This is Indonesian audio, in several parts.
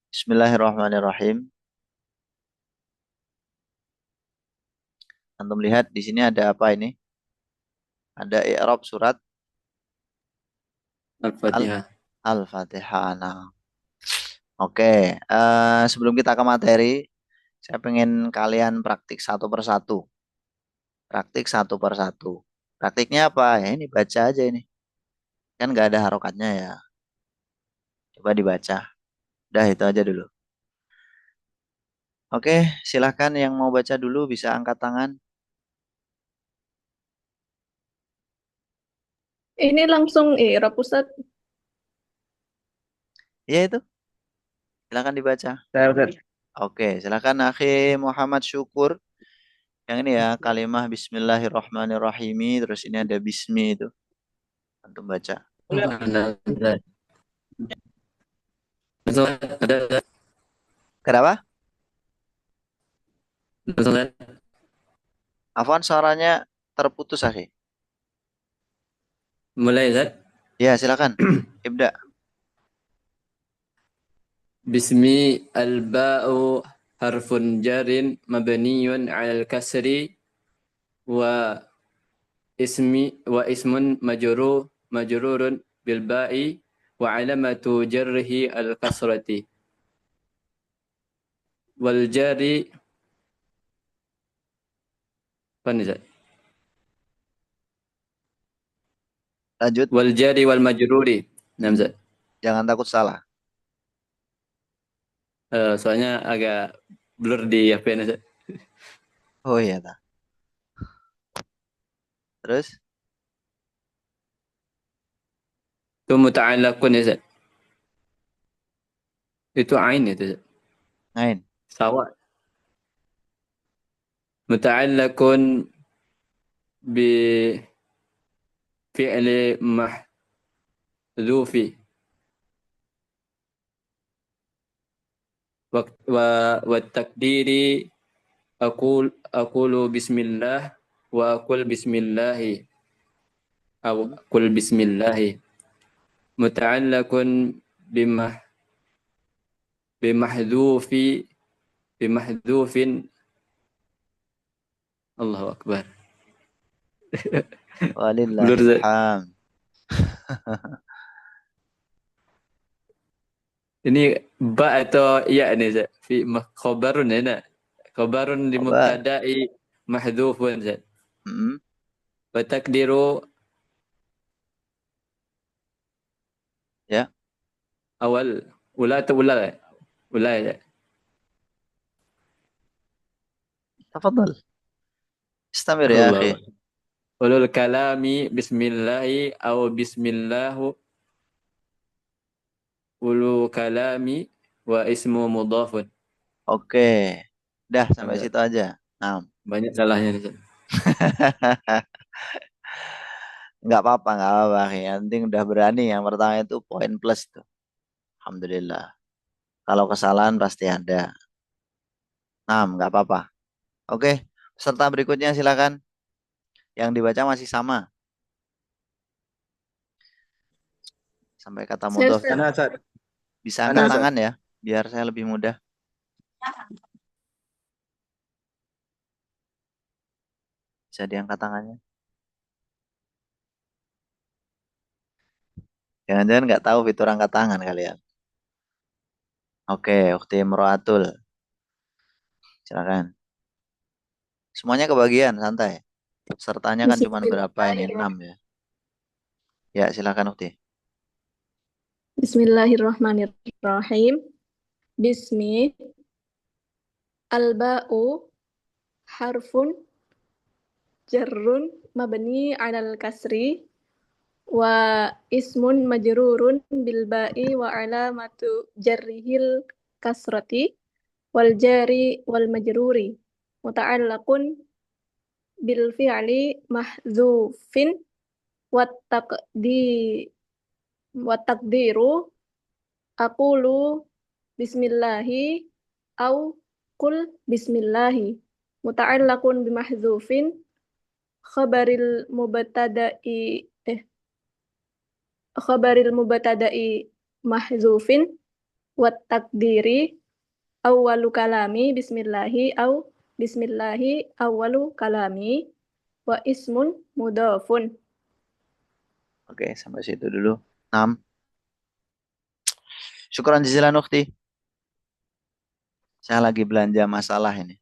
Bismillahirrahmanirrahim. Antum lihat di sini ada apa ini? Ada i'rab surat Al Al-Fatihah. Al-Fatihah. Nah, oke. Sebelum kita ke materi, saya pengen kalian praktik satu persatu. Praktik satu persatu. Praktiknya apa? Ya ini baca aja ini. Kan nggak ada harokatnya ya. Coba dibaca. Udah itu aja dulu. Oke, silahkan yang mau baca dulu bisa angkat tangan. Ini langsung Rap Ustaz. Iya itu, silahkan dibaca. Saya Ustaz. Oke, silahkan Akhi Muhammad Syukur. Yang ini ya, kalimah Bismillahirrahmanirrahim. Terus ini ada Bismi itu. Antum baca. Ada, Ustaz. Ustaz, ada, Ustaz. Kenapa? Ustaz. Afwan suaranya terputus, Akhi. Mulai, Ustaz. Ya, silakan. Ibda. Bismi al-ba'u harfun jarin mabniyun 'alal kasri wa ismun majrurun bil ba'i wa 'alamatu jarrihi al-kasrati wal jari apa Ustaz? Lanjut. Wal jari wal majruri. Nah, Ustaz. Jangan takut salah. Soalnya agak blur di HP ini, Ustaz. Oh iya, tak. Terus? Itu muta'allaqun ya, Ustaz. Itu ain itu, Ustaz. Ngain. Sawa. Muta'allaqun bi fi'li mahdhufi wa takdiri aqulu bismillah wa aqul bismillahi aw aqul bismillahi muta'allaqun bimah bimahdhufi bimahdhufin. Allahu akbar. Blur, Ustaz. Walillahilham. Ini ba atau ya nih, Ustaz? Fi khabarun ya. Khabarun li Kabar. mubtada'i mahdhufun, Ustaz. Hmm. Wa takdiru Ya. awal ula atau ula ya? Ula ya. Tafadhal. Istamir ya, Allah. akhi. Ulul kalami bismillahi au bismillahu ulu kalami wa ismu mudhafun. Oke. Dah sampai Nah, situ aja. Nah. banyak salahnya nih, Ustaz. Nggak apa-apa, akhi. Yang penting udah berani. Yang pertama itu poin plus tuh. Alhamdulillah. Kalau kesalahan pasti ada. Nah, nggak apa-apa. Oke. Peserta berikutnya silakan. Yang dibaca masih sama. Sampai kata Saya mudhof. Ustaz. Ana Ustaz. Bisa Ana angkat Ustaz. tangan ya. Biar saya lebih mudah. Bisa diangkat tangannya. Jangan-jangan nggak tahu fitur angkat tangan kalian. Oke, Ukti Imro'atul. Silakan. Semuanya kebagian, santai. Pesertanya kan cuma berapa ini? 6 ya. Ya, silakan Ukti. Bismillahirrahmanirrahim. Bismi al-ba'u harfun jarrun mabni 'alal kasri wa ismun majrurun bil ba'i wa alamatu jarrihil kasrati wal jari wal majruri muta'allaqun bil fi'li mahdzufin wat taqdi wat taqdiru aqulu bismillahi au qul bismillahi muta'allaqun bimahdzufin khabaril mubtada'i khabaril mubtada'i mahzufin Wa takdiri awwalu kalami bismillahi au bismillahi awwalu kalami wa ismun mudhafun. Oke, sampai situ dulu. 6. Syukran jazilan ukhti. Saya lagi belanja masalah ini.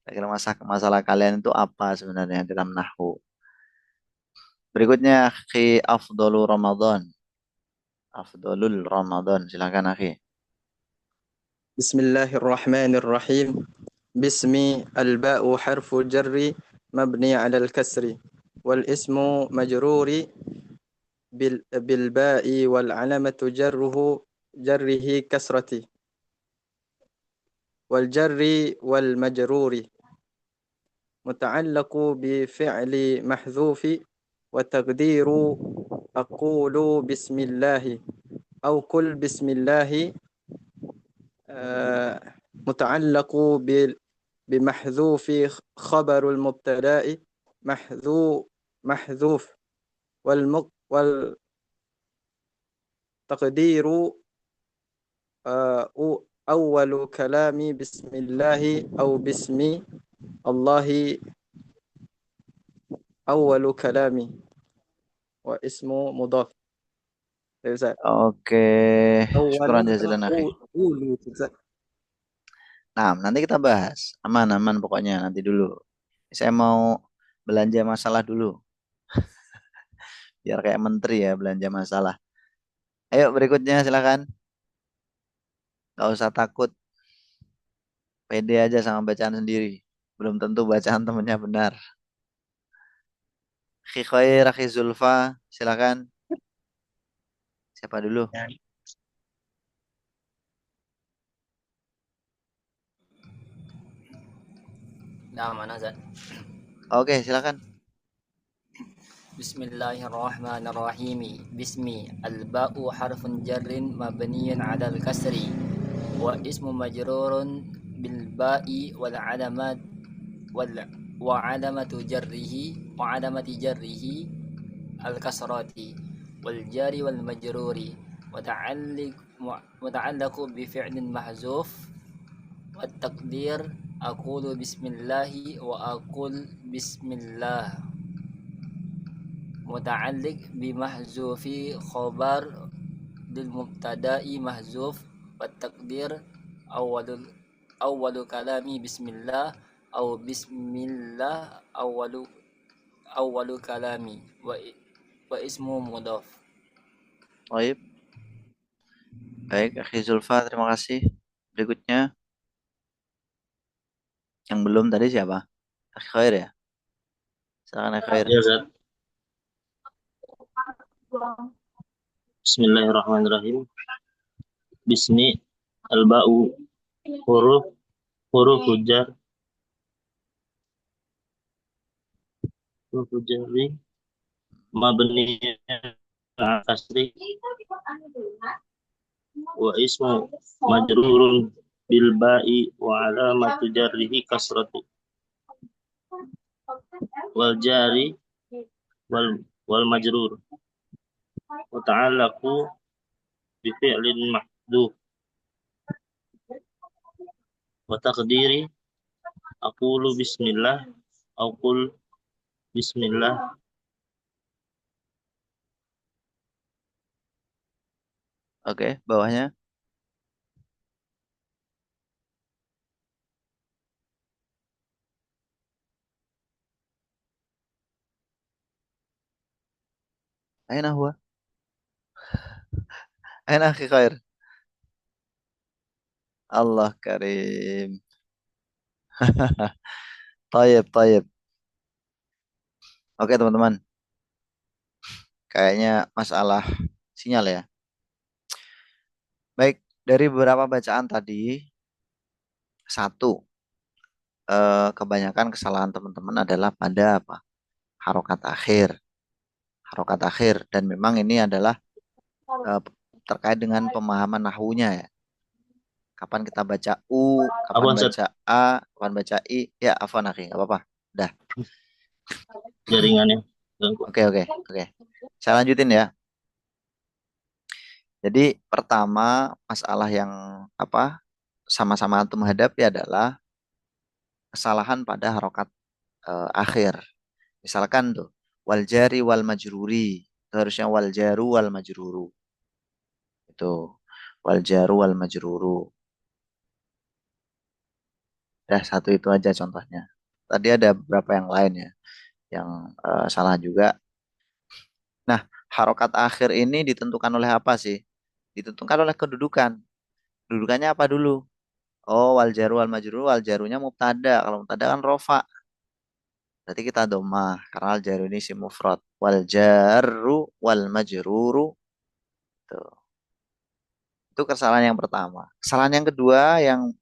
Kira-kira masalah kalian itu apa sebenarnya dalam nahwu? Berikutnya akhi afdolul Ramadan. Afdolul Ramadan. Silakan akhi. بسم الله الرحمن الرحيم باسم الباء حرف جر مبني على الكسر والاسم مجرور بالباء والعلامة جره كسرة والجر والمجرور متعلق بفعل محذوف وتقدير أقول بسم الله أو قل بسم الله متعلق بمحذوف خبر المبتدأ محذوف والتقدير أول كلام بسم الله أو بسم الله أول كلامي واسم مضاف. Oke, syukran jazilan akhi. Nah, nanti kita bahas. Aman-aman pokoknya nanti dulu. Saya mau belanja masalah dulu. Biar kayak menteri ya belanja masalah. Ayo berikutnya silakan. Gak usah takut. Pede aja sama bacaan sendiri. Belum tentu bacaan temennya benar. Akhi Khair, Akhi Zulfa, silakan. Siapa dulu? Nah, mana Zat? Oke, silakan. Bismillahirrahmanirrahim. Bismi al-ba'u harfun jarrin mabniyun 'alal kasri wa ismu majrurun bil ba'i wal 'alamat wal wa 'alamati jarrihi al kasrati wal jari wal majruri muta'alliqu bi fi'lin mahzuf wa taqdir aqulu bismillahi wa aqul bismillah muta'alliq bi mahzufi khabar lil mubtada'i mahzuf wa taqdir awwalu kalami bismillah aw bismillah awwalu kalami wa ismu mudhaf. Baik. Baik, Akhi Zulfa, terima kasih. Berikutnya yang belum tadi siapa? Akhi Khair ya? Silakan Akhi Khair. Ya, Zat. Bismillahirrahmanirrahim. Bismi al-ba'u huruf jar jarri mabni al kasri wa ismu majrurun bil ba'i wa alamatu jarrihi kasratu wal jari wal majrur wa ta'allaqu bi fi'lin mahdhuf wa taqdiri aqulu bismillah au qul bismillah. Oke, bawahnya. Aina huwa? Aina Akhi Khair? Allah karim. Tayyib, tayyib. Oke teman-teman. Kayaknya masalah sinyal ya. Baik, dari beberapa bacaan tadi, satu, kebanyakan kesalahan teman-teman adalah pada apa? Harokat akhir. Harokat akhir. Dan memang ini adalah terkait dengan pemahaman nahunya ya. Kapan kita baca U, kapan Afwan, Zat. baca A, kapan baca I. Ya, afwan akhi, nggak apa-apa. Dah. Jaringannya ganggu. Oke. Saya lanjutin ya. Jadi pertama masalah yang apa sama-sama antum hadapi adalah kesalahan pada harokat akhir. Misalkan tuh wal jari wal majruri, itu harusnya wal jaru wal majruru. Itu wal jaru wal majruru. Dah satu itu aja contohnya. Tadi ada beberapa yang lain ya yang salah juga. Nah, harokat akhir ini ditentukan oleh apa sih? Ditentukan oleh kedudukan. Kedudukannya apa dulu? Oh, wal jaru wal majruru, wal jarunya mubtada. Kalau mubtada kan rofa. Berarti kita domah karena al jaru ini isim mufrad. Wal jaru wal majruru. Tuh. Itu kesalahan yang pertama. Kesalahan yang kedua yang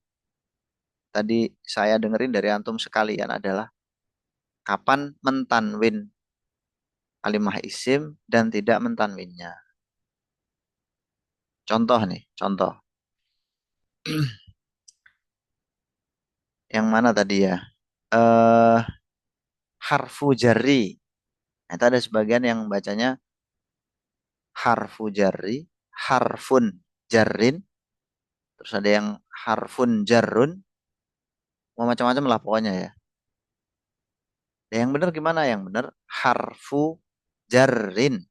tadi saya dengerin dari antum sekalian adalah kapan mentanwin kalimah isim dan tidak mentanwinnya. Contoh nih, contoh. Yang mana tadi ya? Eh harfu jarri. Nah, itu ada sebagian yang bacanya harfu jarri, harfun jarrin, terus ada yang harfun jarrun, mau macam-macam lah pokoknya ya. Yang benar gimana? Yang benar harfu jarrin,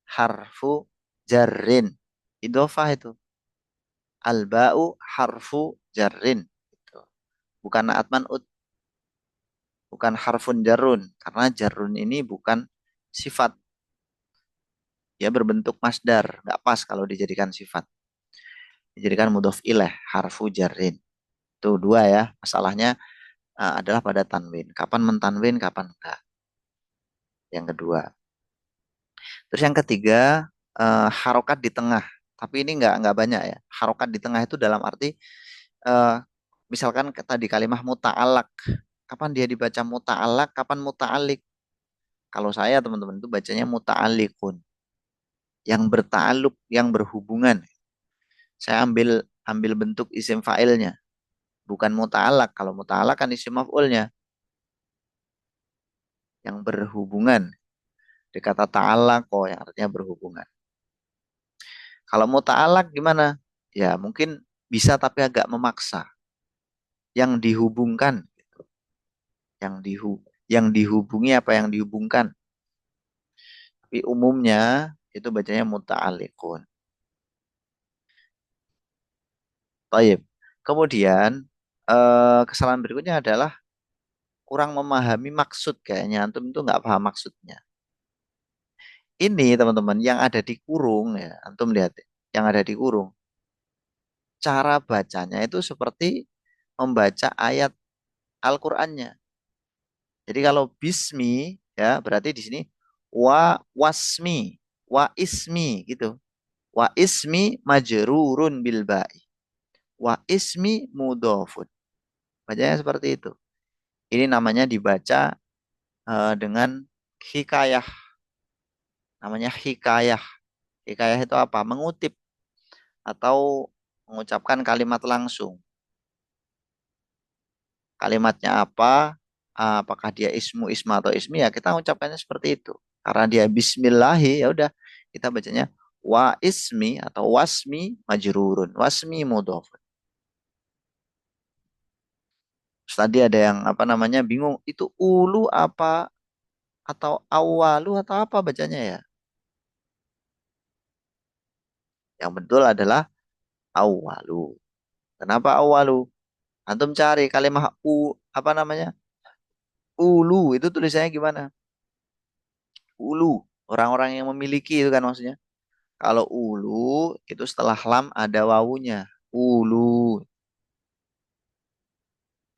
harfu jarrin. Idofah itu. Al-ba'u harfu jarrin. Gitu. Bukan atman ut, bukan harfun jarrun. Karena jarrun ini bukan sifat. Dia berbentuk masdar. Nggak pas kalau dijadikan sifat. Dijadikan mudhof ilaih, harfu jarrin. Itu dua ya. Masalahnya adalah pada tanwin. Kapan mentanwin, kapan enggak. Yang kedua. Terus yang ketiga, harokat di tengah. Tapi ini nggak banyak ya. Harokat di tengah itu dalam arti eh, misalkan tadi kalimah muta'alak. Kapan dia dibaca muta'alak, kapan muta'alik. Kalau saya teman-teman itu bacanya muta'alikun. Yang berta'aluk, yang berhubungan. Saya ambil ambil bentuk isim fa'ilnya. Bukan muta'alak. Kalau muta'alak kan isim maf'ulnya. Yang berhubungan. Di kata ta'alako yang artinya berhubungan. Kalau muta'alak gimana? Ya mungkin bisa tapi agak memaksa. Yang dihubungkan. Yang yang dihubungi apa yang dihubungkan. Tapi umumnya itu bacanya muta'alikun. Taib. Kemudian kesalahan berikutnya adalah kurang memahami maksud kayaknya. Antum itu nggak paham maksudnya. Ini teman-teman yang ada di kurung ya. Antum lihat ya, yang ada di kurung. Cara bacanya itu seperti membaca ayat Al-Qur'annya. Jadi kalau bismi ya berarti di sini wa wasmi, wa ismi gitu. Wa ismi majrurun bil ba'i. Wa ismi mudhofun. Bacanya seperti itu. Ini namanya dibaca dengan hikayah. Namanya hikayah. Hikayah itu apa? Mengutip atau mengucapkan kalimat langsung. Kalimatnya apa? Apakah dia ismu, isma atau ismi ya kita mengucapkannya seperti itu. Karena dia bismillahi ya udah kita bacanya wa ismi atau wasmi majrurun, wasmi mudhofun. Terus tadi ada yang apa namanya bingung itu ulu apa atau awalu atau apa bacanya ya? Yang betul adalah awalu. Kenapa awalu? Antum cari kalimat apa namanya? Ulu itu tulisannya gimana? Ulu. Orang-orang yang memiliki itu kan maksudnya. Kalau ulu itu setelah lam ada wawunya. Ulu.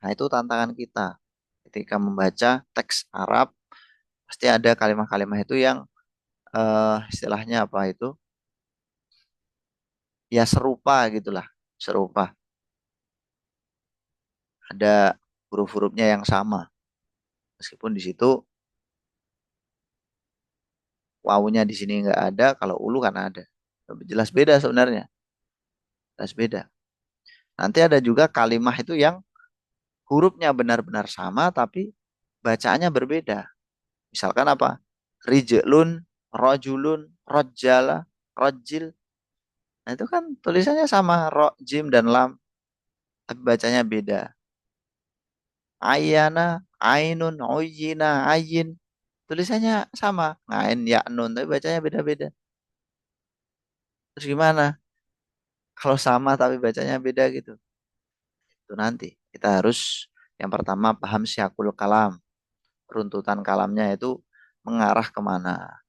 Nah itu tantangan kita. Ketika membaca teks Arab pasti ada kalimat-kalimat itu yang istilahnya apa itu? Ya serupa gitulah. Serupa. Ada huruf-hurufnya yang sama. Meskipun di situ wawunya di sini nggak ada, kalau ulu kan ada. Jelas beda sebenarnya. Jelas beda. Nanti ada juga kalimat itu yang hurufnya benar-benar sama tapi bacaannya berbeda. Misalkan apa? Rijlun, rojulun, rojala, rojil. Nah itu kan tulisannya sama ro, jim dan lam, tapi bacanya beda. Ayana, ainun, uyina, ayin. Tulisannya sama, ngain, ya, nun, tapi bacanya beda-beda. Terus gimana? Kalau sama tapi bacanya beda gitu. Itu nanti kita harus yang pertama paham syakul kalam. Runtutan kalamnya itu mengarah kemana.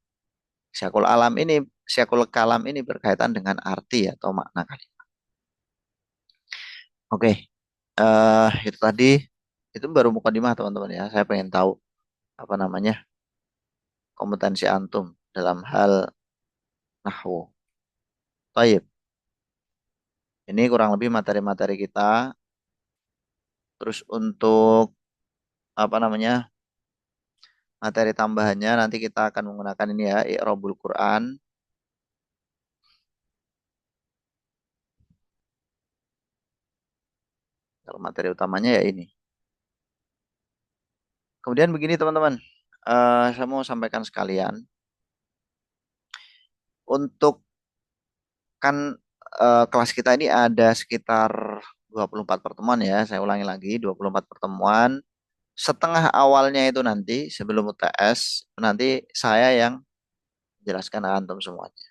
Syakul alam ini, syakul kalam ini berkaitan dengan arti atau makna kalimat. Oke, itu tadi itu baru mukadimah teman-teman ya. Saya pengen tahu apa namanya kompetensi antum dalam hal nahwu. Taib. Ini kurang lebih materi-materi kita. Terus untuk apa namanya materi tambahannya nanti kita akan menggunakan ini ya, I'rabul Quran. Kalau materi utamanya ya ini. Kemudian begini teman-teman, saya mau sampaikan sekalian, untuk kan kelas kita ini ada sekitar 24 pertemuan ya, saya ulangi lagi 24 pertemuan. Setengah awalnya itu nanti sebelum UTS, nanti saya yang jelaskan ke antum semuanya.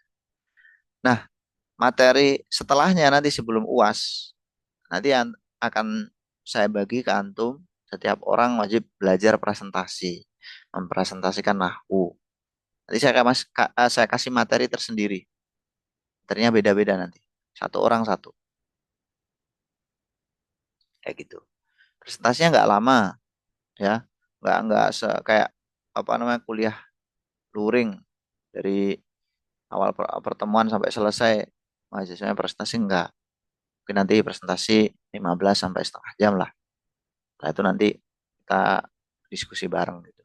Nah, materi setelahnya nanti sebelum UAS, nanti akan saya bagi ke antum, setiap orang wajib belajar presentasi, mempresentasikan nahwu. Nanti saya kasih materi tersendiri. Materinya beda-beda nanti. Satu orang satu. Kayak gitu. Presentasinya nggak lama ya. Kayak apa namanya kuliah luring dari awal pertemuan sampai selesai mahasiswanya presentasi enggak. Mungkin nanti presentasi 15 sampai setengah jam lah. Nah, itu nanti kita diskusi bareng gitu.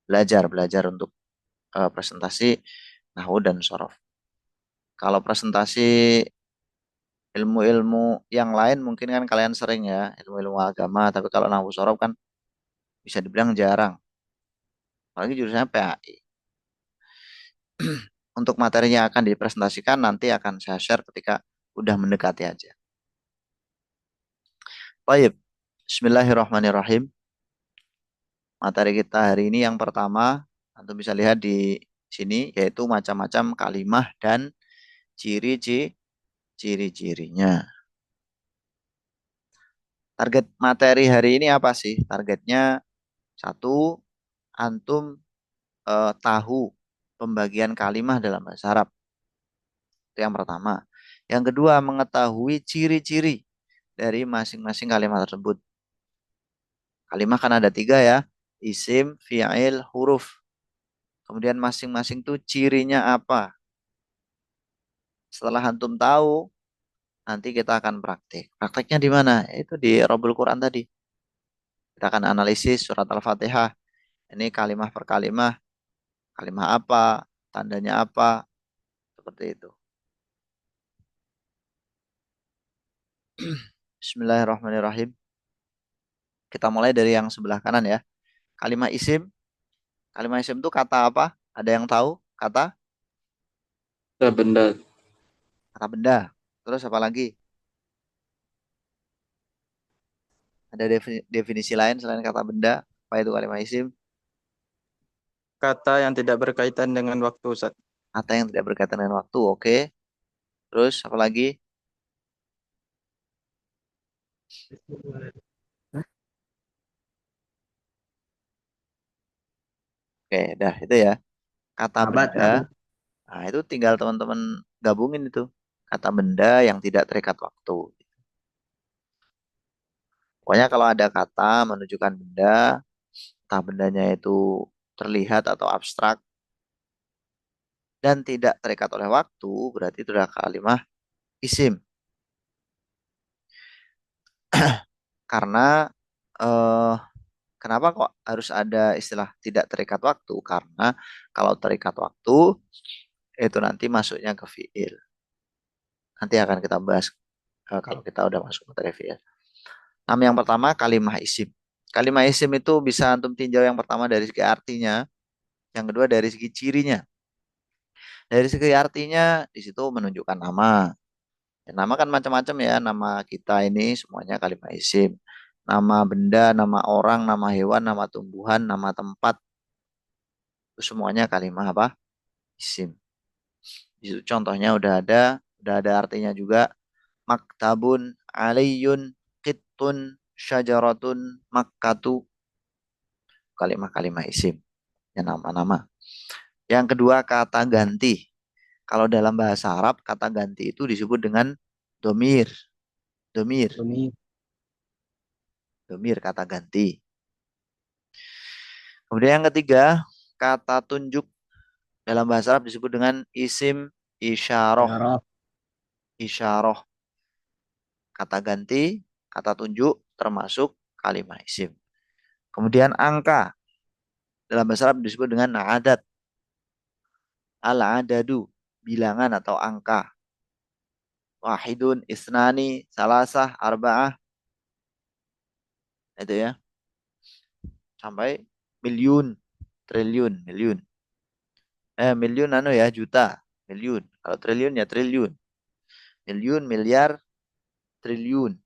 Belajar untuk presentasi nahwu dan sorof. Kalau presentasi ilmu-ilmu yang lain mungkin kan kalian sering ya, ilmu-ilmu agama, tapi kalau nahwu sorof kan bisa dibilang jarang. Apalagi jurusannya PAI. Untuk materinya akan dipresentasikan nanti akan saya share ketika udah mendekati aja. Baik, Bismillahirrahmanirrahim. Materi kita hari ini yang pertama, Anda bisa lihat di sini, yaitu macam-macam kalimah dan ciri-cirinya. Target materi hari ini apa sih? Targetnya satu, antum tahu pembagian kalimah dalam bahasa Arab. Itu yang pertama. Yang kedua, mengetahui ciri-ciri dari masing-masing kalimat tersebut. Kalimah kan ada tiga ya, isim, fi'il, huruf. Kemudian masing-masing tuh cirinya apa. Setelah antum tahu, nanti kita akan praktik. Prakteknya di mana? Itu di Robul Quran tadi. Kita akan analisis surat Al-Fatihah. Ini kalimah per kalimah. Kalimah apa, tandanya apa, seperti itu. Bismillahirrahmanirrahim. Kita mulai dari yang sebelah kanan ya. Kalimah isim. Kalimah isim itu kata apa? Ada yang tahu? Kata? Benda. Kata benda. Terus apa lagi? Ada definisi lain selain kata benda? Apa itu kalimah isim? Kata yang tidak berkaitan dengan waktu, Ustaz. Kata yang tidak berkaitan dengan waktu. Oke. Terus apa lagi? Oke, dah itu ya. Kata benda. Nah, itu tinggal teman-teman gabungin itu. Kata benda yang tidak terikat waktu. Pokoknya kalau ada kata menunjukkan benda, entah bendanya itu terlihat atau abstrak, dan tidak terikat oleh waktu, berarti itu adalah kalimah isim. Karena eh, kenapa kok harus ada istilah tidak terikat waktu? Karena kalau terikat waktu, itu nanti masuknya ke fiil. Nanti akan kita bahas kalau kita udah masuk materi fiil. Nama yang pertama kalimah isim. Kalimah isim itu bisa antum tinjau yang pertama dari segi artinya, yang kedua dari segi cirinya. Dari segi artinya di situ menunjukkan nama. Ya, nama kan macam-macam ya. Nama kita ini semuanya kalimat isim. Nama benda, nama orang, nama hewan, nama tumbuhan, nama tempat. Itu semuanya kalimat apa? Isim. Di situ contohnya udah ada artinya juga. Maktabun, aliyun, qittun, syajaratun, makkatu. Kalimat-kalimat isim. Ya nama-nama. Yang kedua kata ganti. Kalau dalam bahasa Arab kata ganti itu disebut dengan domir. Domir. Domir kata ganti. Kemudian yang ketiga kata tunjuk. Dalam bahasa Arab disebut dengan isim isyarah. Isyarah. Kata ganti, kata tunjuk termasuk kalimat isim. Kemudian angka. Dalam bahasa Arab disebut dengan adat. Al-adadu. Bilangan atau angka. Wahidun, isnani, salasah, arba'ah. Itu ya. Sampai miliun, triliun, miliun. Miliun ya, juta. Miliun. Kalau triliun ya triliun. Miliun, miliar, triliun.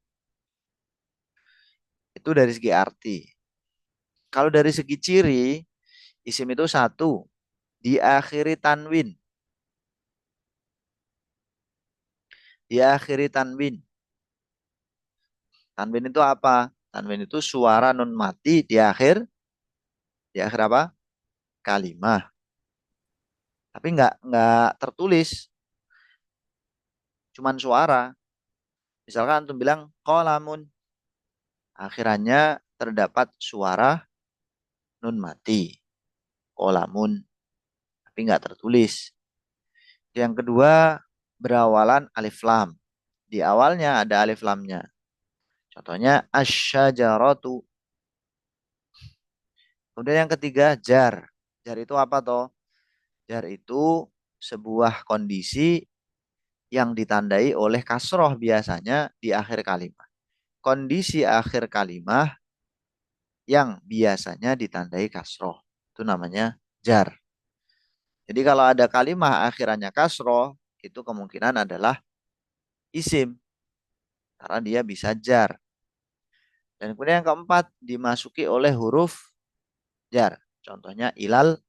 Itu dari segi arti. Kalau dari segi ciri, isim itu satu, diakhiri tanwin. Diakhiri tanwin. Tanwin itu apa? Tanwin itu suara nun mati di akhir apa? Kalimah. Tapi nggak tertulis, cuman suara. Misalkan antum bilang qalamun, akhirannya terdapat suara nun mati. Qalamun, tapi nggak tertulis. Yang kedua, berawalan alif lam. Di awalnya ada alif lamnya. Contohnya asyajaratu. Kemudian yang ketiga, jar. Jar itu apa toh? Jar itu sebuah kondisi yang ditandai oleh kasroh biasanya di akhir kalimat. Kondisi akhir kalimat yang biasanya ditandai kasroh. Itu namanya jar. Jadi kalau ada kalimat akhirannya kasroh, itu kemungkinan adalah isim. Karena dia bisa jar. Dan kemudian yang keempat, dimasuki oleh huruf jar. Contohnya ilal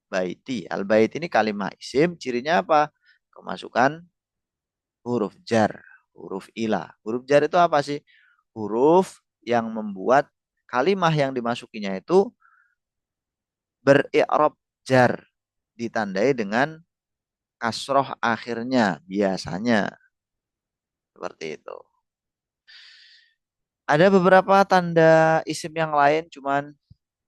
baiti. Al bait ini kalimat isim, cirinya apa? Kemasukan huruf jar, huruf ilah. Huruf jar itu apa sih? Huruf yang membuat kalimat yang dimasukinya itu beri'rab jar, ditandai dengan kasroh akhirnya biasanya. Seperti itu. Ada beberapa tanda isim yang lain, cuman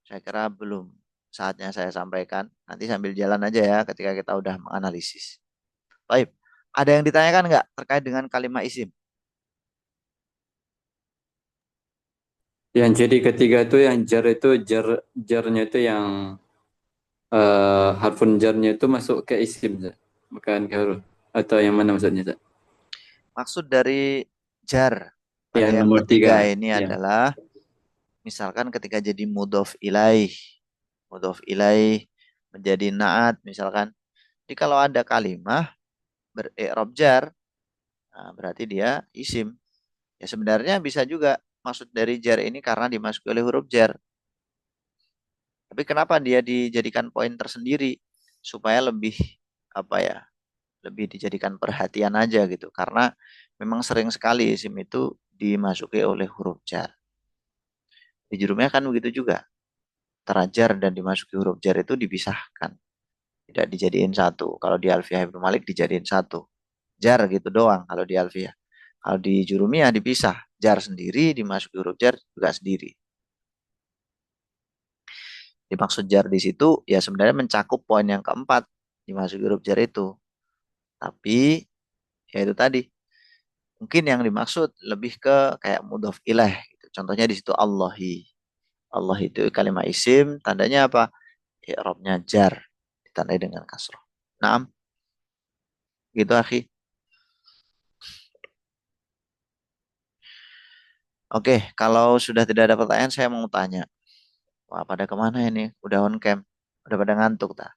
saya kira belum saatnya saya sampaikan. Nanti sambil jalan aja ya ketika kita udah menganalisis. Baik, ada yang ditanyakan nggak terkait dengan kalimat isim? Yang ciri ketiga itu yang jar itu jarnya itu yang harfun jarnya itu masuk ke isim, Zat. Bukan ke huruf. Atau yang mana maksudnya, Zat? Maksud dari jar pada Yang yang nomor ketiga 3. ini Ya. adalah misalkan ketika jadi mudhof ilaih menjadi naat misalkan. Jadi kalau ada kalimat beri'rab jar, nah berarti dia isim. Ya sebenarnya bisa juga maksud dari jar ini karena dimasuki oleh huruf jar. Tapi kenapa dia dijadikan poin tersendiri supaya lebih apa ya? Lebih dijadikan perhatian aja gitu. Karena memang sering sekali isim itu dimasuki oleh huruf jar. Di jurumnya kan begitu juga. Terajar dan dimasuki huruf jar itu dipisahkan. Tidak dijadiin satu. Kalau di Alfiyah Ibnu Malik dijadiin satu. Jar gitu doang kalau di Alfiyah. Kalau di Jurumiyah dipisah. Jar sendiri, dimasuki huruf jar juga sendiri. Dimaksud jar di situ ya sebenarnya mencakup poin yang keempat. Dimasuki huruf jar itu. Tapi ya itu tadi. Mungkin yang dimaksud lebih ke kayak mudhof ilaih. Gitu. Contohnya di situ Allahi. Allah itu kalimat isim. Tandanya apa? I'rabnya jar. Ditandai dengan kasroh. Naam. Gitu akhi. Oke, kalau sudah tidak ada pertanyaan, saya mau tanya. Wah, pada kemana ini? Udah on cam. Udah pada ngantuk, tak?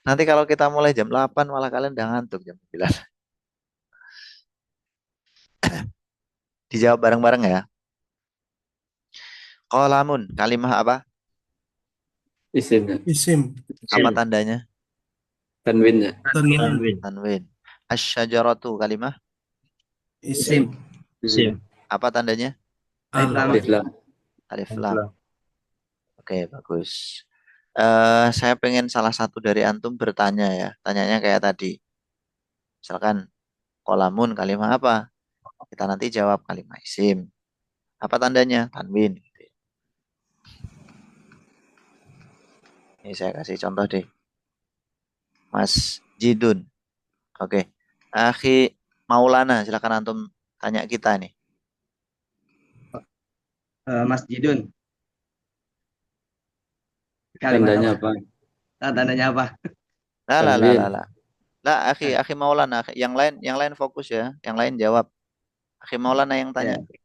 Nanti kalau kita mulai jam 8 malah kalian udah ngantuk jam 9. Dijawab bareng-bareng ya. Qalamun, kalimah apa? Isim ya. Isim. Apa Isim. tandanya? Tanwin ya. Tanwin. Tanwin. Tanwin. Asyajaratu, kalimah Isim. Isim. apa tandanya? Al. Alif lam. Alif Alif lam. lam. Oke, bagus. Saya pengen salah satu dari antum bertanya ya. Tanyanya kayak tadi. Misalkan kolamun kalimah apa? Kita nanti jawab kalimah isim. Apa tandanya? Tanwin. Ini saya kasih contoh deh. Mas Jidun. Oke. Akhi Maulana, silakan antum tanya kita nih. Mas Jidun, kalimat Tandanya apa? apa? Tandanya apa? Lah lah lah Tanwin. lah lah. Lah, akhi Maulana, yang lain fokus ya, yang lain jawab. Akhi Maulana yang tanya. Ya.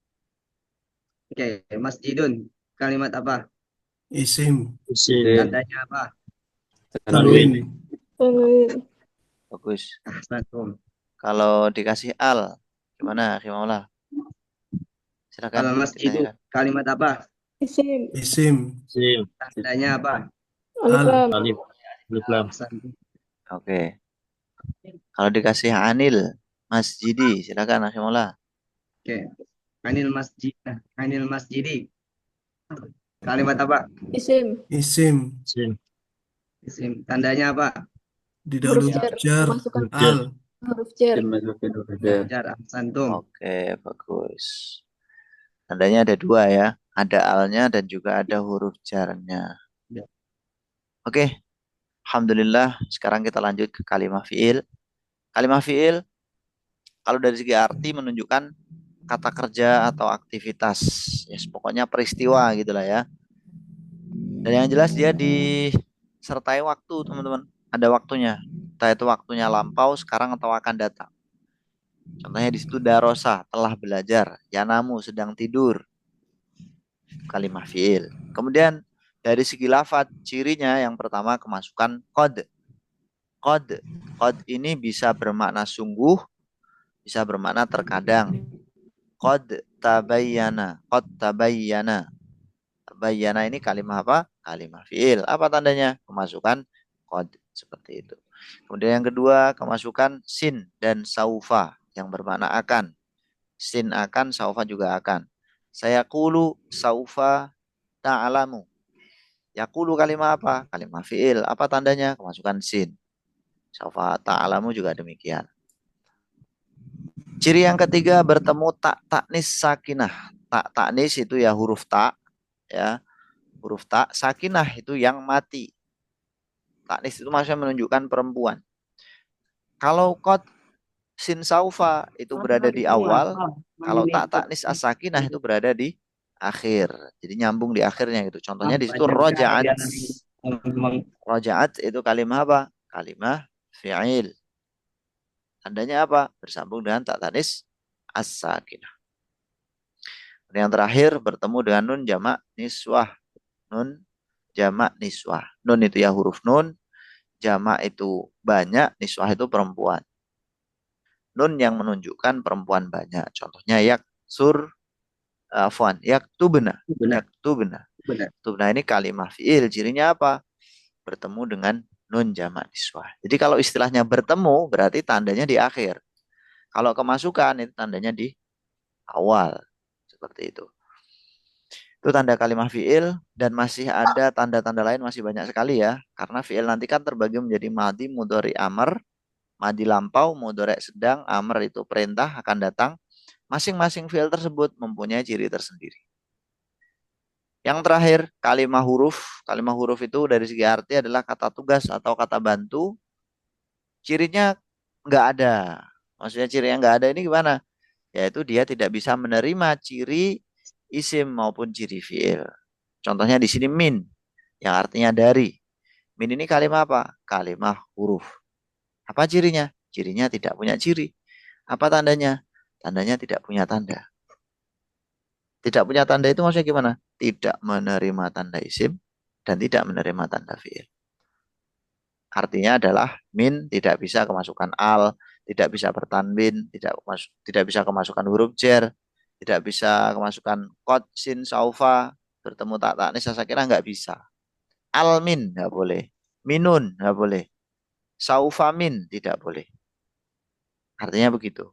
Oke, Mas Jidun, kalimat apa? Isim. Isim. Isim. Tandanya apa? Tanwin. Tanwin. Bagus. Ahsantum. Kalau dikasih al, gimana akhi Maula? Silakan Kalau Mas Jidun, ditanyakan. kalimat apa? Isim. Isim. Isim. Tandanya apa? Alif Al. lam. Alif. Alif lam. Ahsantum. Oke. Kalau dikasih anil, masjidi, silakan akhi Maula. Oke, Anil Masjidi, kalimat apa? Isim. Isim. Isim. Isim. Tandanya apa? Di Huruf dalam jar. jar. Masukkan Al. huruf jar. Isim masukin huruf jar. Jar. Ahsantum. Oke, bagus. Tandanya ada dua ya. Ada alnya dan juga ada huruf jarnya. Ya. Oke. Alhamdulillah. Sekarang kita lanjut ke kalimah fiil. Kalimah fiil, kalau dari segi arti menunjukkan kata kerja atau aktivitas. Yes, pokoknya peristiwa gitulah ya. Dan yang jelas dia disertai waktu, teman-teman. Ada waktunya. Entah itu waktunya lampau, sekarang atau akan datang. Contohnya di situ darosa, telah belajar. Yanamu, sedang tidur. Kalimah fiil. Kemudian dari segi lafadz, cirinya yang pertama kemasukan qad. Qad. Qad ini bisa bermakna sungguh, bisa bermakna terkadang. Qad tabayyana. Qad tabayyana. Tabayyana ini kalimah apa? Kalimah fiil. Apa tandanya? Kemasukan qad. Seperti itu. Kemudian yang kedua, kemasukan sin dan saufa yang bermakna akan. Sin akan, saufa juga akan. Saya kulu saufa ta'alamu. Yaqulu kalimah apa? Kalimah fiil. Apa tandanya? Kemasukan sin. Saufa ta'alamu juga demikian. Ciri yang ketiga, bertemu tak taknis sakinah. Tak taknis itu ya huruf tak, ya. Huruf tak, sakinah itu yang mati. Taknis itu maksudnya menunjukkan perempuan. Kalau qad sin saufa itu berada di awal, kalau tak taknis as-sakinah itu berada di akhir. Jadi nyambung di akhirnya gitu. Contohnya di situ rojaat. Rojaat itu kalimah apa? Kalimah fi'il. Tandanya apa? Bersambung dengan tak tanis as-sakinah. Yang terakhir bertemu dengan nun jamak niswah. Nun jamak niswah. Nun itu ya huruf nun. Jamak itu banyak. Niswah itu perempuan. Nun yang menunjukkan perempuan banyak. Contohnya yaksur. Yaktubna. Benar. Yaktubna. Benar. Yaktubna ini kalimah fi'il. Cirinya apa? Bertemu dengan nun jamak niswah. Jadi kalau istilahnya bertemu berarti tandanya di akhir. Kalau kemasukan itu tandanya di awal. Seperti itu. Itu tanda kalimah fi'il dan masih ada tanda-tanda lain masih banyak sekali ya. Karena fi'il nanti kan terbagi menjadi madi, mudhari, amr, madi lampau, mudhari sedang, amr itu perintah akan datang. Masing-masing fi'il tersebut mempunyai ciri tersendiri. Yang terakhir, kalimah huruf. Kalimah huruf itu dari segi arti adalah kata tugas atau kata bantu. Cirinya nggak ada. Maksudnya ciri yang nggak ada ini gimana? Yaitu dia tidak bisa menerima ciri isim maupun ciri fi'il. Contohnya di sini min, yang artinya dari. Min ini kalimah apa? Kalimah huruf. Apa cirinya? Cirinya tidak punya ciri. Apa tandanya? Tandanya tidak punya tanda. Tidak punya tanda itu maksudnya gimana? Tidak menerima tanda isim dan tidak menerima tanda fi'il. Artinya adalah min tidak bisa kemasukan al, tidak bisa bertanwin, tidak bisa kemasukan huruf jer, tidak bisa kemasukan qad, sin, saufa, bertemu tak taknis, saya kira nggak bisa. Al min nggak boleh, minun nggak boleh, saufa min tidak boleh. Artinya begitu.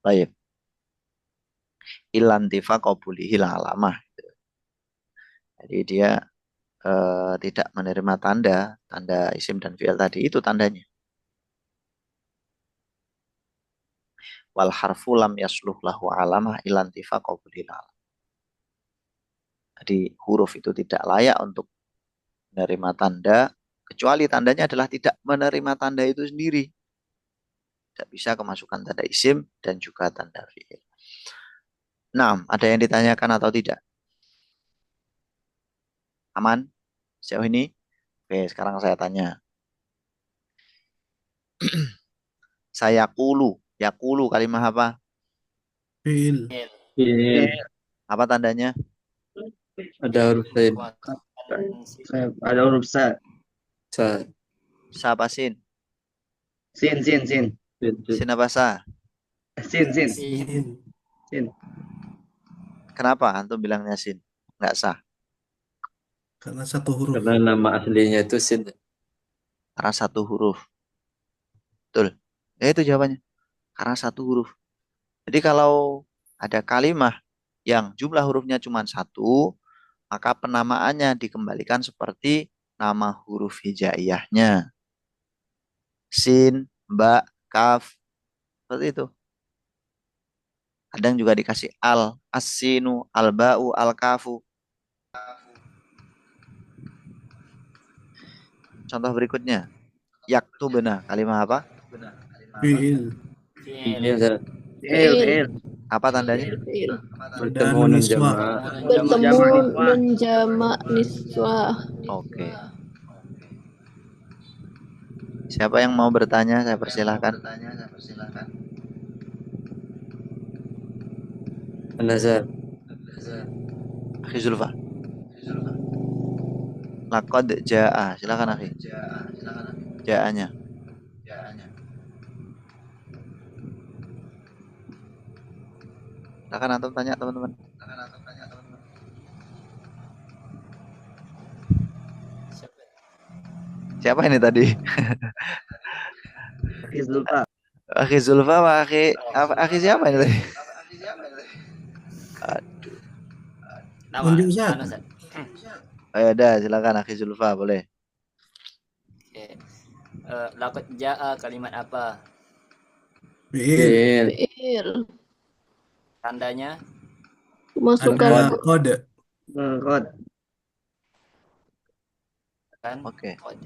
Baik. Ilantifa qabulihil alamah. Jadi dia tidak menerima tanda isim dan fi'il tadi, itu tandanya. Wal harfu lam yasluh lahu alamah ilantifa qabulihil alamah. Jadi huruf itu tidak layak untuk menerima tanda, kecuali tandanya adalah tidak menerima tanda itu sendiri. Tidak bisa kemasukan tanda isim dan juga tanda fi'il. Nah, ada yang ditanyakan atau tidak? Aman? Sejauh ini? Oke, sekarang saya tanya. Saya yakulu kalimat apa? Fiil. Fiil. Apa tandanya? Ada huruf lain. Ada huruf sa. Sa. Sa apa sin? Sin. Sin apa sa? Sin. Sin. Kenapa antum bilangnya sin? Nggak sah. Karena satu huruf. Karena nama aslinya itu Sin. Karena satu huruf. Betul. Ya itu jawabannya. Karena satu huruf. Jadi kalau ada kalimat yang jumlah hurufnya cuma satu, maka penamaannya dikembalikan seperti nama huruf hijaiyahnya. Sin, ba, kaf. Seperti itu. Kadang juga dikasih al, as-sinu, al-ba'u, al-kafu. Contoh berikutnya. Yaktubna, kalimat apa? Fiil. Iya, Ustaz. Fiil. Apa tandanya? Fiil. Bertemu Dan nun niswa. jamaah. Bertemu nun jama' niswa. Oke. Siapa yang mau bertanya? Saya persilahkan. An-Nazar. Akhi Zulfa. Laqad ja'a. Silakan akhi. Ja'anya. Silakan antum tanya teman-teman. Siapa ini tadi? Zulfa. Akhi Zulfa apa akhi siapa ini tadi? Nama, Tunjuk, Ustaz. anu, Ustaz. Ayo dah, silakan akhi Zulfa boleh. Oke. Laqad jaa kalimat apa? Fiil. Fiil. Fiil. Tandanya? Masukkan Ada kode. Qad. Kan? Oke. Qad.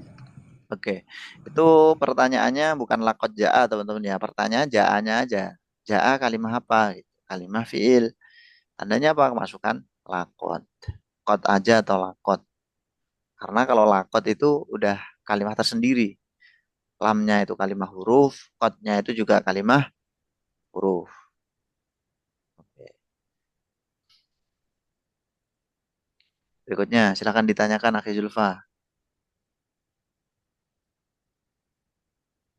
Oke. Itu pertanyaannya bukan laqad ja'a teman-teman ya. Pertanyaan ja'anya aja. Ja'a kalimat apa? Gitu. Kalimat fiil. Tandanya apa? Masukkan laqad. Qad aja atau laqad. Karena kalau laqad itu udah kalimat tersendiri. Lamnya itu kalimat huruf, qadnya itu juga kalimat huruf. Oke. Berikutnya, silakan ditanyakan akhi Zulfa.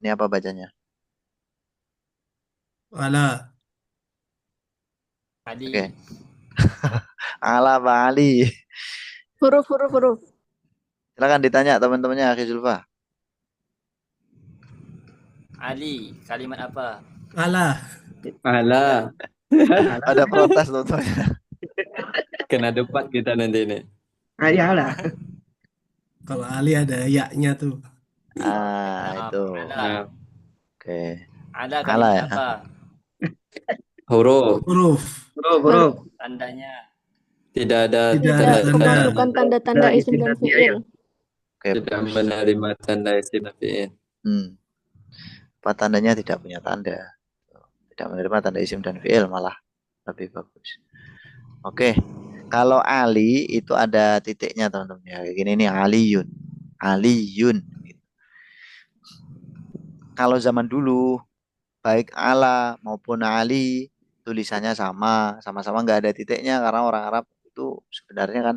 Ini apa bacanya? Ala. Ali. Oke. Ala Pak Ali. huruf. Silakan ditanya teman-temannya akhi Zulfa. Ali, kalimat apa? Ala. Alah. Ada protes teman-teman. Kena debat kita nanti ini. Ayalah. Kalau Ali ada ya-nya tuh. Ah, itu. Ala. Nah, Oke. Ada Ala kalimat ya. apa? huruf. Huruf. Huruf. Tandanya? Tidak ada Tidak Tidak ada tanda. memasukkan tanda-tanda isim dan fiil. Oke, Tidak bagus. menerima tanda isim dan fiil. Apa tandanya tidak punya tanda. Tidak menerima tanda isim dan fiil malah lebih bagus. Oke. Kalau Ali itu ada titiknya teman-teman ya. Kayak gini nih Aliyun. Aliyun. Gitu. Kalau zaman dulu baik Ala maupun Ali tulisannya sama-sama nggak ada titiknya karena orang Arab itu sebenarnya kan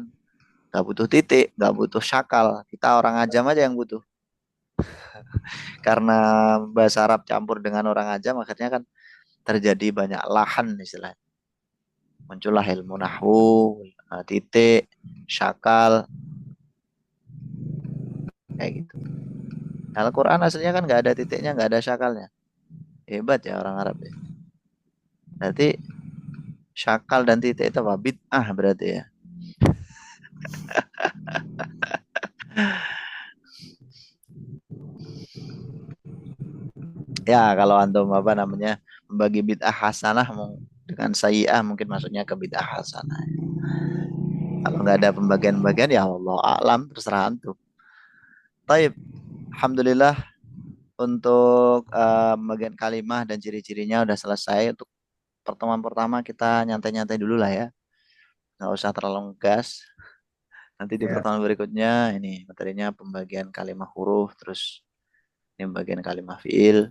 Nggak butuh titik, nggak butuh syakal. Kita orang ajam aja yang butuh. Karena bahasa Arab campur dengan orang ajam, akhirnya kan terjadi banyak lahan istilahnya. Muncullah ilmu nahwu, titik, syakal, kayak gitu. Al-Quran aslinya kan nggak ada titiknya, nggak ada syakalnya. Hebat ya orang Arab ya. Berarti syakal dan titik itu apa? Bid'ah berarti ya. Ya kalau antum apa namanya membagi bid'ah hasanah dengan sayyi'ah mungkin maksudnya ke bid'ah hasanah. Kalau nggak ada pembagian-pembagian ya Allah a'lam, terserah antum. Taib, alhamdulillah untuk bagian kalimah dan ciri-cirinya udah selesai. Untuk pertemuan pertama kita nyantai-nyantai dulu lah ya. Nggak usah terlalu ngegas. Nanti di pertemuan berikutnya ini materinya pembagian kalimah huruf, terus ini pembagian kalimah fiil.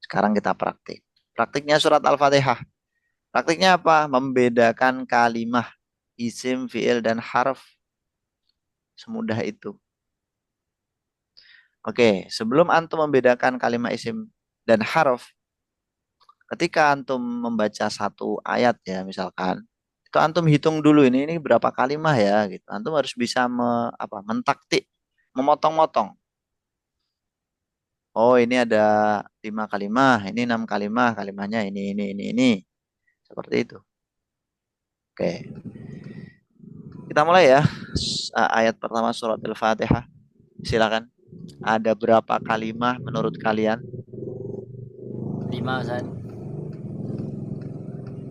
Sekarang kita praktik. Praktiknya surat Al-Fatihah. Praktiknya apa? Membedakan kalimah, isim, fiil, dan harf. Semudah itu. Oke, sebelum antum membedakan kalimat isim dan harf, ketika antum membaca satu ayat ya misalkan, itu antum hitung dulu ini berapa kalimat ya gitu. Antum harus bisa mentaktik, memotong-motong. Oh ini ada 5 kalimat, ini 6 kalimat, kalimatnya ini. Seperti itu. Oke. Kita mulai ya. Ayat pertama surat Al-Fatihah. Silakan. Ada berapa kalimat menurut kalian? 5 Ustaz.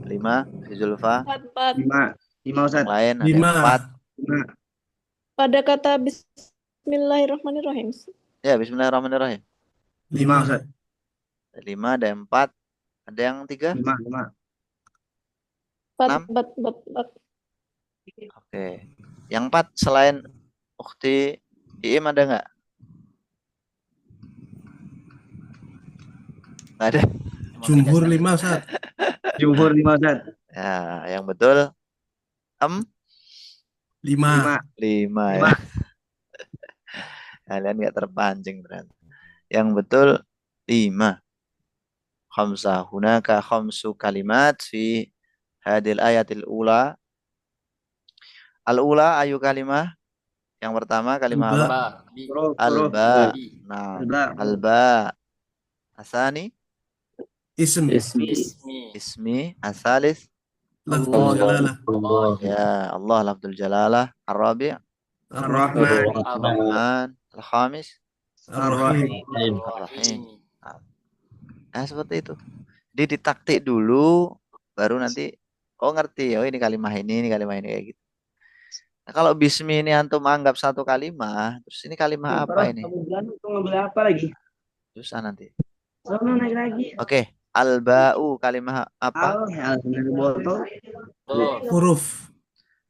5, Zulfa. 4. 5 Ustaz. Yang lain ada 5. 5. Pada kata Bismillahirrahmanirrahim. 4. Ya, bismillahirrahmanirrahim. 5 Ustaz. Ada 5, ada 4. Ada yang 3? 5. 4. Oke. Yang 4 selain Ukhti Iim ada nggak? Nggak ada. Jumhur 5 Ustaz. Jumhur 5 Ustaz. Ya, yang betul 5. 5 ya. Kalian nggak terpancing berarti. Yang betul 5. Khamsah. Hunaka khamsu kalimat fi hadil ayatil ula. Al-ula ayu kalimah. Yang pertama kalimah Alba. apa? Huruf. Alba. Bi. Nah, Alba. alba. Asani Ism. Ismi. ismi. Asalis. Lafzul jalalah. Allah. Ya Allah lafzul jalalah. Ar-rabi'. Ar-Rahman. Ar-Rahman. Al-khamis. Ar-Rahim. Ar-Rahim. Nah, seperti itu. Jadi ditaktik dulu, baru nanti ngerti. Oh ini kalimat ini kayak gitu. Nah, kalau bismi ini antum anggap satu kalimat, terus ini kalimat apa ini? Kamu ngambil apa lagi? Susah nanti. Kamu naik lagi. Oke, al-ba'u kalimat apa? Dari botol. Huruf.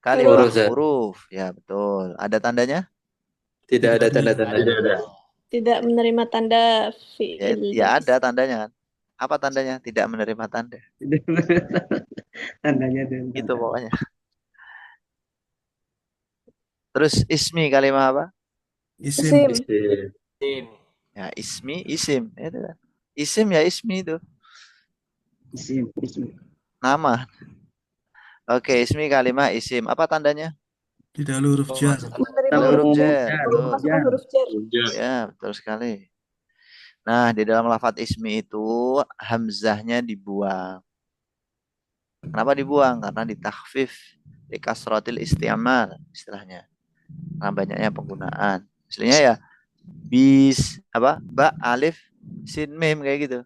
Kalimat Huruf, Zat. huruf. Ya, betul. Ada tandanya? Tidak ada tanda-tanda. Tidak ada. Tidak menerima tanda Ya, fi'il. ya ada tandanya kan. Apa tandanya? Tidak menerima tanda. Tandanya Gitu pokoknya. Terus ismi kalimat apa? Isim. Tim. Ya, ismi, isim. Itu kan. Isim ya ismi itu. Isim. Nama. Oke, ismi kalimat isim. Apa tandanya? Tidak ada huruf jar. Menerima Huruf huruf jar. Betul. masukkan huruf jar. Ya, betul sekali. Nah, di dalam lafadz ismi itu hamzahnya dibuang. Kenapa dibuang? Karena ditakhfif di kasratil isti'mal istilahnya. Karena banyaknya penggunaan. Istilahnya ya ba alif sin mim kayak gitu.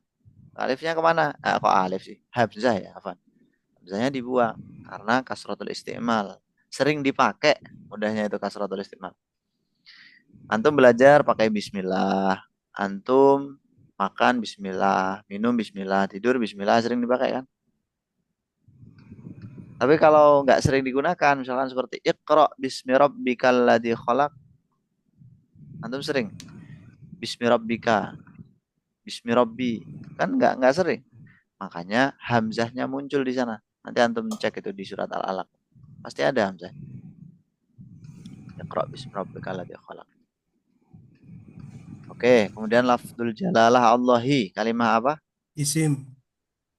Alifnya kemana? Kok alif sih? Hamzah ya, afan. Hamzahnya dibuang karena kasratul isti'mal. Sering dipakai mudahnya itu kasratul isti'mal. Antum belajar pakai bismillah. Antum makan bismillah, minum bismillah, tidur bismillah, sering dipakai kan? Tapi kalau nggak sering digunakan, misalkan seperti Iqra bismi rabbikal ladzi khalaq. Antum sering bismi rabbika, bismi rabbi. Kan nggak sering. Makanya hamzahnya muncul di sana. Nanti antum cek itu di surat Al-Alaq. Pasti ada hamzah. Iqra bismi rabbikal ladzi khalaq. Oke, kemudian lafdzul jalalah Allahi. Kalimah apa? Isim.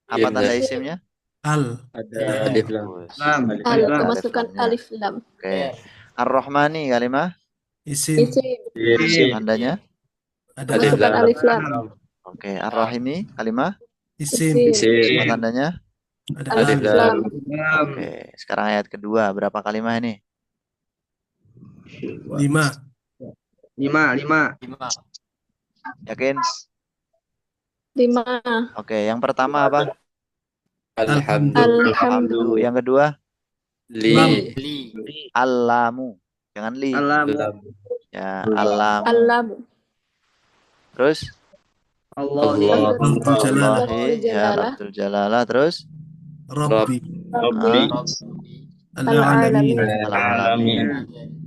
Apa Iya, tanda benar. isimnya? Al. Ada Ada al. alif lam. Bagus. Lam. Al, Alif lam. kemasukan lamnya. alif lam. Oke. Ar-Rahmani kalimah Isim. Isim, Isim. tandanya. Ada Alif al. kemasukan lam. alif lam. Oke. Ar-Rahimi kalimah. Isim. Isim, Apa Isim. tandanya? Ada alif Alif al. lam. lam. Lam. Oke. Sekarang ayat kedua. Berapa kalimah ini? 5. 5. 5. Yakin? 5. Oke. Yang pertama apa? Alhamdulillah. Alhamdulillah. Alhamdu. Yang kedua? Lam. Li. Li. Alamu. Jangan li. Alam. Lam. Ya. Alamu. Alam. Terus? Allah. Allah. Lafdzul jalalah. Allahi. Ya. Jalalah. Lafdzul jalalah. Terus? Rabbi. Rabbi. Al-alamin. Al-alamin.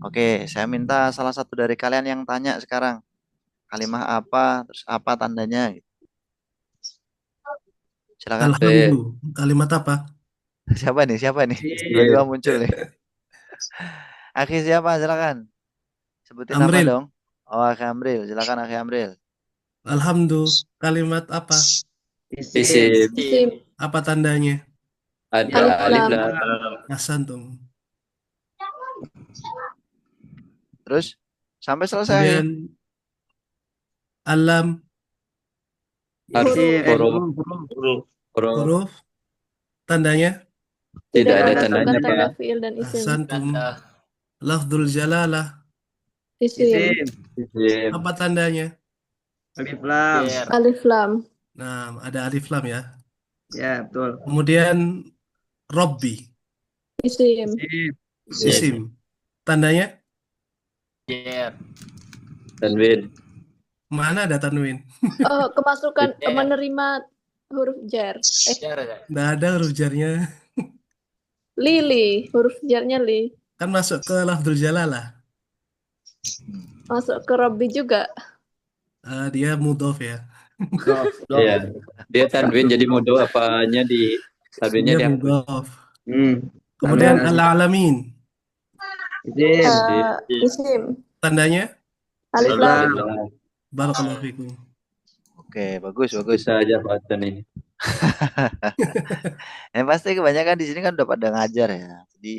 Oke. Saya minta salah satu dari kalian yang tanya sekarang. Kalimah apa? Terus apa tandanya? Silakan. Alhamdulillah. Kalimat apa? Siapa nih? Siapa nih? Tiba-tiba muncul nih. Akhi siapa? Silakan. Sebutin nama Amril. dong. Oh, Akhi Amril. Silakan Akhi Amril. Alhamdulillah. Kalimat apa? Isim. Isim. Isim, Apa tandanya? Ada Alif alif lam. lam. Ahsantum. Terus sampai selesai. Kemudian alam, Isim. Huruf. huruf Huruf. huruf, tandanya. Tidak ada ada tandanya, kemasukan tanda Pak. fiil dan isim. Ahsantum. Tanda. Lafdzul jalalah. Isim, Isim. Isim. Apa tandanya? Alif lam. Ger. alif lam. Nah, ada alif lam ya. Ya, betul. Kemudian Robbi, Isim, Isim. isim. Tandanya Ger. Tanwin. mana ada tanwin? oh kemasukan Ger. menerima huruf jar. Ger. Nggak ada huruf jarnya. Lili, huruf jarnya li. Kan masuk ke lafdzul jalalah. Masuk ke Rabbi juga. Dia mudhof ya. Iya. Dia tanwin jadi mudho apanya di tanwinnya Dia dihapus. mudhof. Hmm. Kemudian Tanda- al-alamin. Isim. Isim, Tandanya alif Alif lam. lam. barakallahu fikum. Oke, bagus, bagus. Bisa aja Pak Hasan ini. Yang pasti kebanyakan di sini kan udah pada ngajar ya. Jadi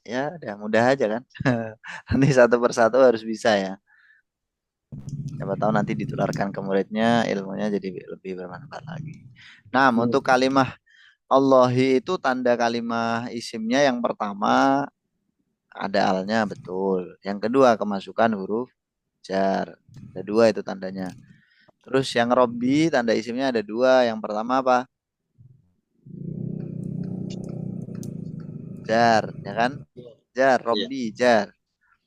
ya udah mudah aja kan. Nanti satu persatu harus bisa ya. Siapa tahu nanti ditularkan ke muridnya, ilmunya jadi lebih bermanfaat lagi. Nah, untuk kalimah Allahi itu tanda kalimah isimnya yang pertama ada alnya, betul. Yang kedua kemasukan huruf jar. Ada dua itu tandanya. Terus yang Robbi tanda isimnya ada dua. Yang pertama apa? Jar, ya kan? Jar, Robbi, jar.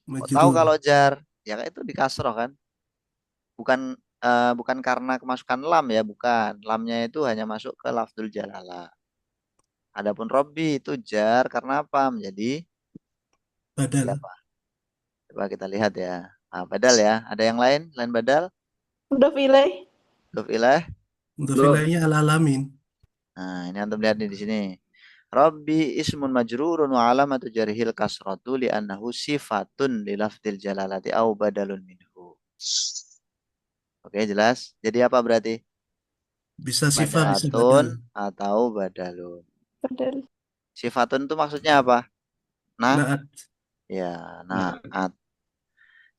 Kok tahu Majrur. kalau jar? Ya itu di kasroh kan? Bukan karena kemasukan lam ya, bukan. Lamnya itu hanya masuk ke lafdzul jalalah. Adapun Robbi itu jar karena apa? Menjadi Badal. apa? Coba kita lihat ya. Nah, badal ya. Ada yang lain? Lain badal? Mudhof ilaih. Mudhof ilaih. Mudhof ilaihnya al-alamin. Nah, ini antum lihat nih di sini. Rabbi ismun majrurun wa alamatu jarhil kasratu li'annahu sifatun li lafdzil jalalati au badalun minhu. Oke, jelas. Jadi apa berarti? Bisa sifat, bisa Badatun badal. atau badalun. Badal. Sifatun itu maksudnya apa? Nah, Naat. ya, naat.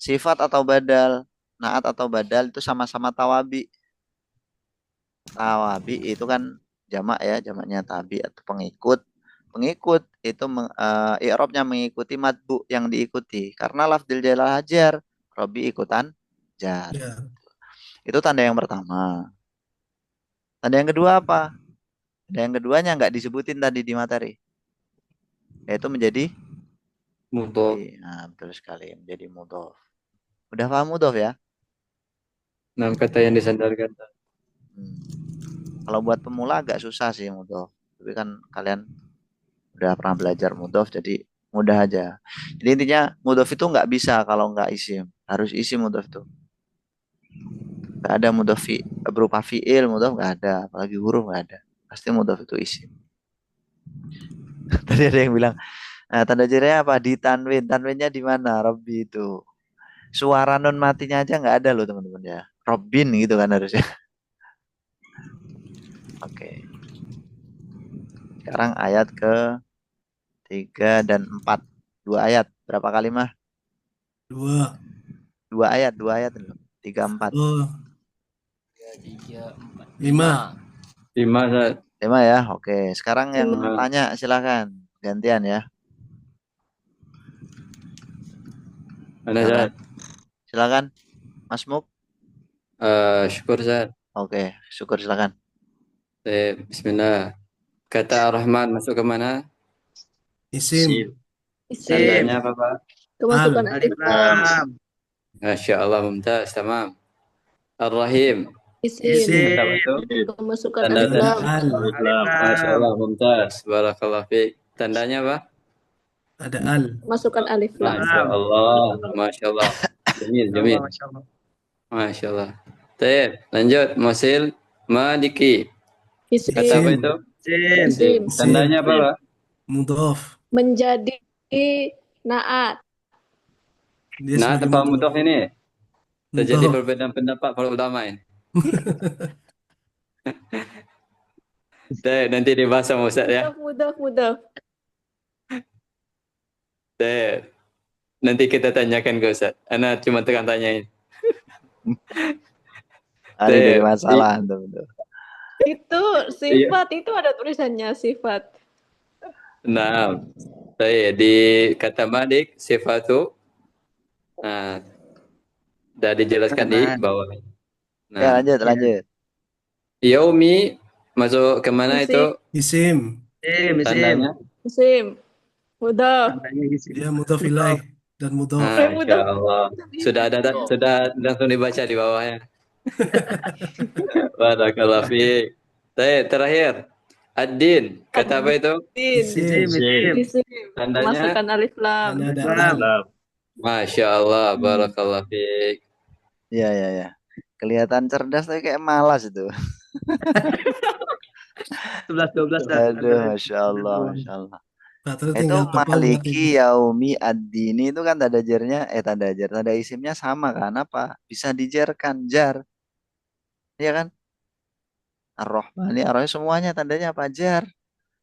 Sifat atau badal, naat atau badal itu sama-sama tawabi. Tawabi itu kan jamak ya, jamaknya tabi atau pengikut. Pengikut itu i'rabnya mengikuti matbu yang diikuti. Karena lafdzil jalalah jar, Robi ikutan jar. Ya. Itu tanda yang pertama. Tanda yang kedua apa? Tanda yang keduanya nggak disebutin tadi di materi. Yaitu menjadi Mudhof. nah, betul sekali, menjadi mudhof. Udah paham mudhof ya? Nah, kata yang disandarkan. Kalau buat pemula agak susah sih mudhof. Tapi kan kalian udah pernah belajar mudhof jadi mudah aja. Jadi intinya mudhof itu nggak bisa kalau nggak isim. Harus isim mudhof itu. Nggak ada mudhof berupa fiil, mudhof nggak ada. Apalagi huruf nggak ada. Pasti mudhof itu isim. Tadi ada yang bilang, Nah, tanda jarinya apa? Di tanwin. Tanwinnya di mana? Robbi itu. Suara nun matinya aja nggak ada loh teman-teman ya. Robin gitu kan harusnya. Oke. Sekarang ayat ke 3 dan 4. 2 ayat. Berapa kalimat? 2. 2 ayat. 2 ayat. 3, 4. Oh, 3, 4, 5. 5 Ustaz. 5 ya. Oke. Sekarang yang Lima. tanya silakan. Gantian ya. Mana Ustaz? Silakan. Mas Muk. Syukur Ustaz. Oke. Syukur silakan. Bismillah. Kata Ar-Rahman masuk ke mana? Isim. Isim. Tandanya apa Pak? Kemasukan alif Alif lam. lam. Masya Allah, mumtaz, tamam. Ar-Rahim. Isim. Kata apa itu? Kemasukan Tanda alif tanda. lam. Al. Alif lam. Masya Allah, mumtaz. Barakallah fiik. Tandanya apa? Ada al. Kemasukan alif lam. Masya Allah, Masya Allah. Jamil, jamil. Masya Allah. Masya Allah. Baik, lanjut. Musil Maliki. Kata apa Isim. itu? Isim. Isim. Tandanya apa Pak? Mudhaf. Menjadi naat. Dia Nah, sebagai tempat mudhaf. mudah ini. Terjadi Mudhaf. perbedaan pendapat para ulama ini. Baik, nanti dibahas sama Ustaz ya. Mudah. Baik. Nanti kita tanyakan ke Ustaz. Ana cuma tekan tanyain. Ada jadi Baik. masalah. Betul. Itu sifat. Itu ada tulisannya sifat. Nah, baik. Di kata Malik, sifatu. Nah, dah dijelaskan di bawah. Ya, Nah, lanjut. Yaumi masuk ke mana Isim. itu? Isim. Isim. Tandanya? Isim. Mudah. Tandanya isim. Dia mudhaf ilaih dan mudhaf. Masya Allah. Sudah langsung dibaca di bawahnya. Barakallahu fiik. Baik, terakhir. Ad-din. Kata apa itu? Isim. Isim. Isim. Tandanya? Masukkan alif lam. Dan ada Lam. al. Lam. Masya Allah. Barakallahu fiik. Ya. Kelihatan cerdas tapi kayak malas itu. 11-12. Aduh, Masya Allah. Pak, terus Itu tinggal hafal buat maliki yaumi ad-dini itu kan tanda jarnya, tanda isimnya sama kan? Apa? Bisa dijarkan, jar. Iya kan? Ar-Rahmani, Ar-Rahim semuanya tandanya apa? Jar.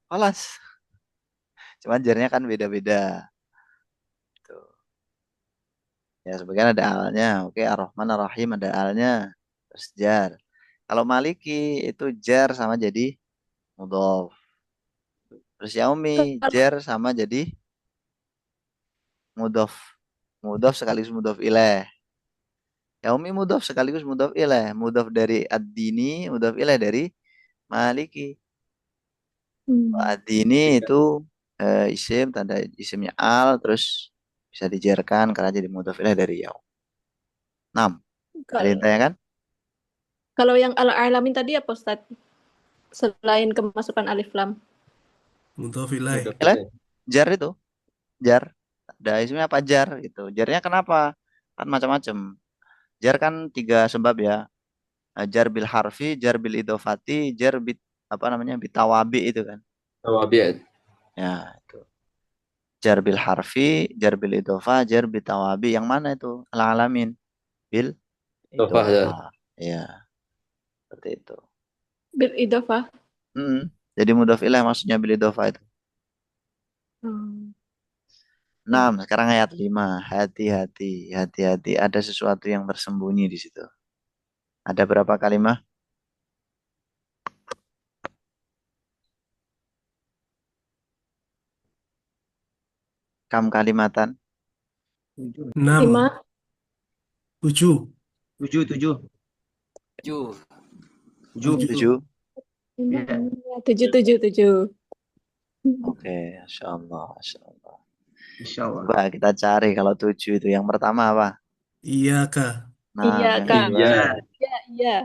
Alas. Cuman jarnya kan beda-beda. Tuh. Ya, sebagian ada alnya. Oke, Ar-Rahman, Ar-Rahim ada alnya. Terus jar. Kalau maliki itu jar sama jadi mudhof. Terus yaumi jar sama jadi mudhof. Mudhof sekaligus mudhof ilaih. Yaumi mudhof sekaligus mudhof ilaih. Mudhof dari ad-dini, mudhof ilaih dari maliki. Ad-dini itu isim, tanda isimnya al, terus bisa dijarkan karena jadi mudhof ilaih dari yaum. 6. Ada yang tanya kan? Kalau yang al-alamin tadi apa Ustaz? Selain kemasukan alif lam. Mudhaf ilaih. Jar itu. Jar. Ada isimnya apa jar gitu. Jarnya kenapa? Kan macam-macam. Jar kan 3 sebab ya. Jar bil harfi, jar bil idofati, jar bit bitawabi itu kan. Tawabiat. Ya, itu. Jar bil harfi, jar bil idofa, jar bitawabi. Yang mana itu? Al-alamin. Bil Idofah, ya. idofa. Ya. Seperti itu. Bil idofah. Jadi mudhaf ilaih maksudnya bil idofa itu. 6. Sekarang ayat 5. Hati-hati. Hati-hati. Ada sesuatu yang tersembunyi di situ. Ada berapa kalimat? Kam kalimatan? 6. 5. 7. 7. 7. 7. Oke, Masya Allah. Insya Allah. Coba kita cari kalau 7 itu. Yang pertama apa? Iyaka. Nah, Iya, yang Kak. kedua. Iya.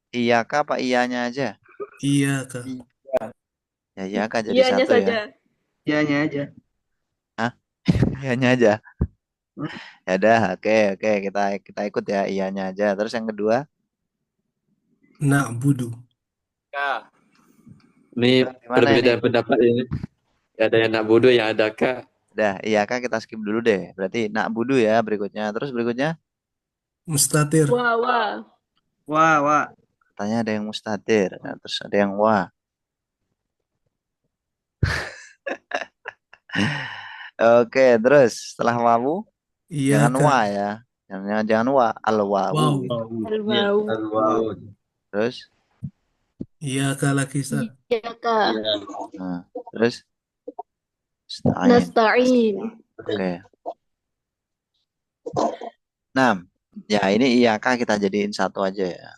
Iya kah apa iyanya aja? Iyaka. Ya iya kah jadi Iyanya satu saja. ya? Iyanya aja. Iyanya aja. Ya udah, oke, kita ikut ya iyanya aja. Terus yang kedua? Na'budu. Ini Gimana perbedaan ini? pendapat ini. Ada yang nak bodoh, yang ada kak. Udah, iya kak kita skip dulu deh. Berarti nak budu ya berikutnya. Terus berikutnya Mustatir. Wa, wa. Wa. katanya ada yang mustatir. Nah, terus ada yang wa. Oke, terus setelah wawu jangan Iyaka. wa ya. Jangan wa, al wawu Wow. gitu. Ya, Al-waw. Wow. Terus Iyaka lagi, Ustaz. Iyaka. ya, nah, terus stain. Nasta'in. Oke. Nah, ya ini iya kak kita jadiin satu aja ya.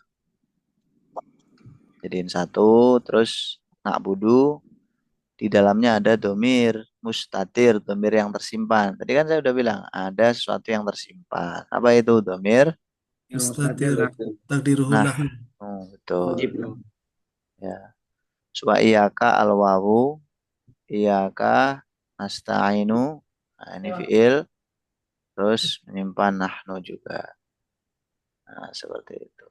Jadiin satu, terus nak budu di dalamnya ada domir mustatir, domir yang tersimpan. Tadi kan saya udah bilang ada sesuatu yang tersimpan. Apa itu domir? Mustatir. Takdiruhu Nah, nahnu. betul. Wajib. Ya. Coba iyaka al wawu, iyaka nasta'inu. Nah, ini fiil, terus menyimpan nahnu juga. Nah, seperti itu.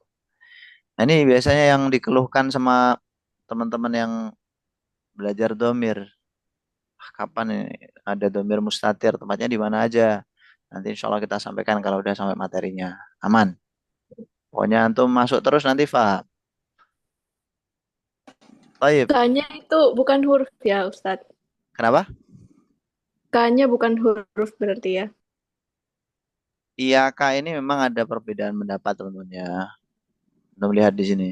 Nah, ini biasanya yang dikeluhkan sama teman-teman yang belajar domir. Kapan ini ada domir mustatir, tempatnya di mana aja. Nanti insya Allah kita sampaikan kalau udah sampai materinya. Aman. Pokoknya antum masuk terus nanti paham. Baik. K-nya itu bukan huruf ya, Ustadz. Kenapa? K-nya bukan huruf berarti ya. Iya, Kak, ini memang ada perbedaan pendapat teman-teman ya. Belum lihat di sini.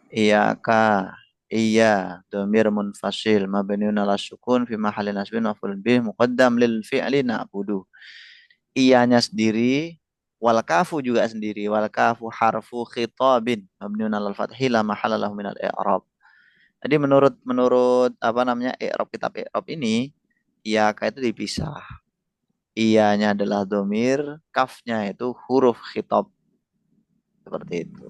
Iya, Kak. Iya, domir munfasil mabniun ala sukun fi mahalli nasbin maf'ul bih muqaddam lil fi'li na'budu. Iyanya sendiri, wal kafu juga sendiri. Wal kafu harfu khitabin mabniun ala fathi la mahalla lahu minal i'rab. Jadi menurut apa namanya i'rab kitab i'rab ini, iya Kak itu dipisah. Iyanya adalah domir, kafnya itu huruf khitab. Seperti itu.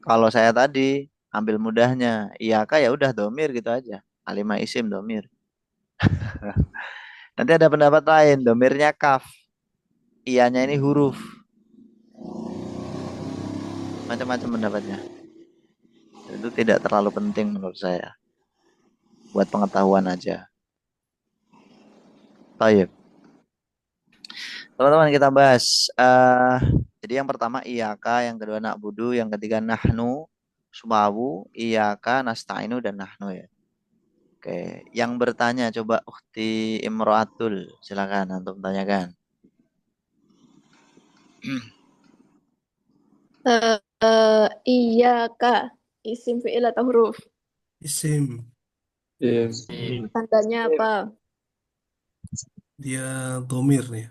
Kalau saya tadi ambil mudahnya, iyaka ya udah domir gitu aja. Kalimah isim domir. Nanti ada pendapat lain, domirnya kaf. Iyanya ini huruf. Macam-macam pendapatnya. Itu tidak terlalu penting menurut saya. Buat pengetahuan aja. Baik. Teman-teman kita bahas. Jadi yang pertama iyaka, yang kedua na'budu, yang ketiga nahnu, sumawu, iyaka, nasta'inu, dan nahnu ya. Oke, yang bertanya coba Ukhti Imro'atul, silakan untuk tanyakan. Iyaka. Isim fi'il atau huruf? Isim. Iya. Tandanya apa? Dia domir ya.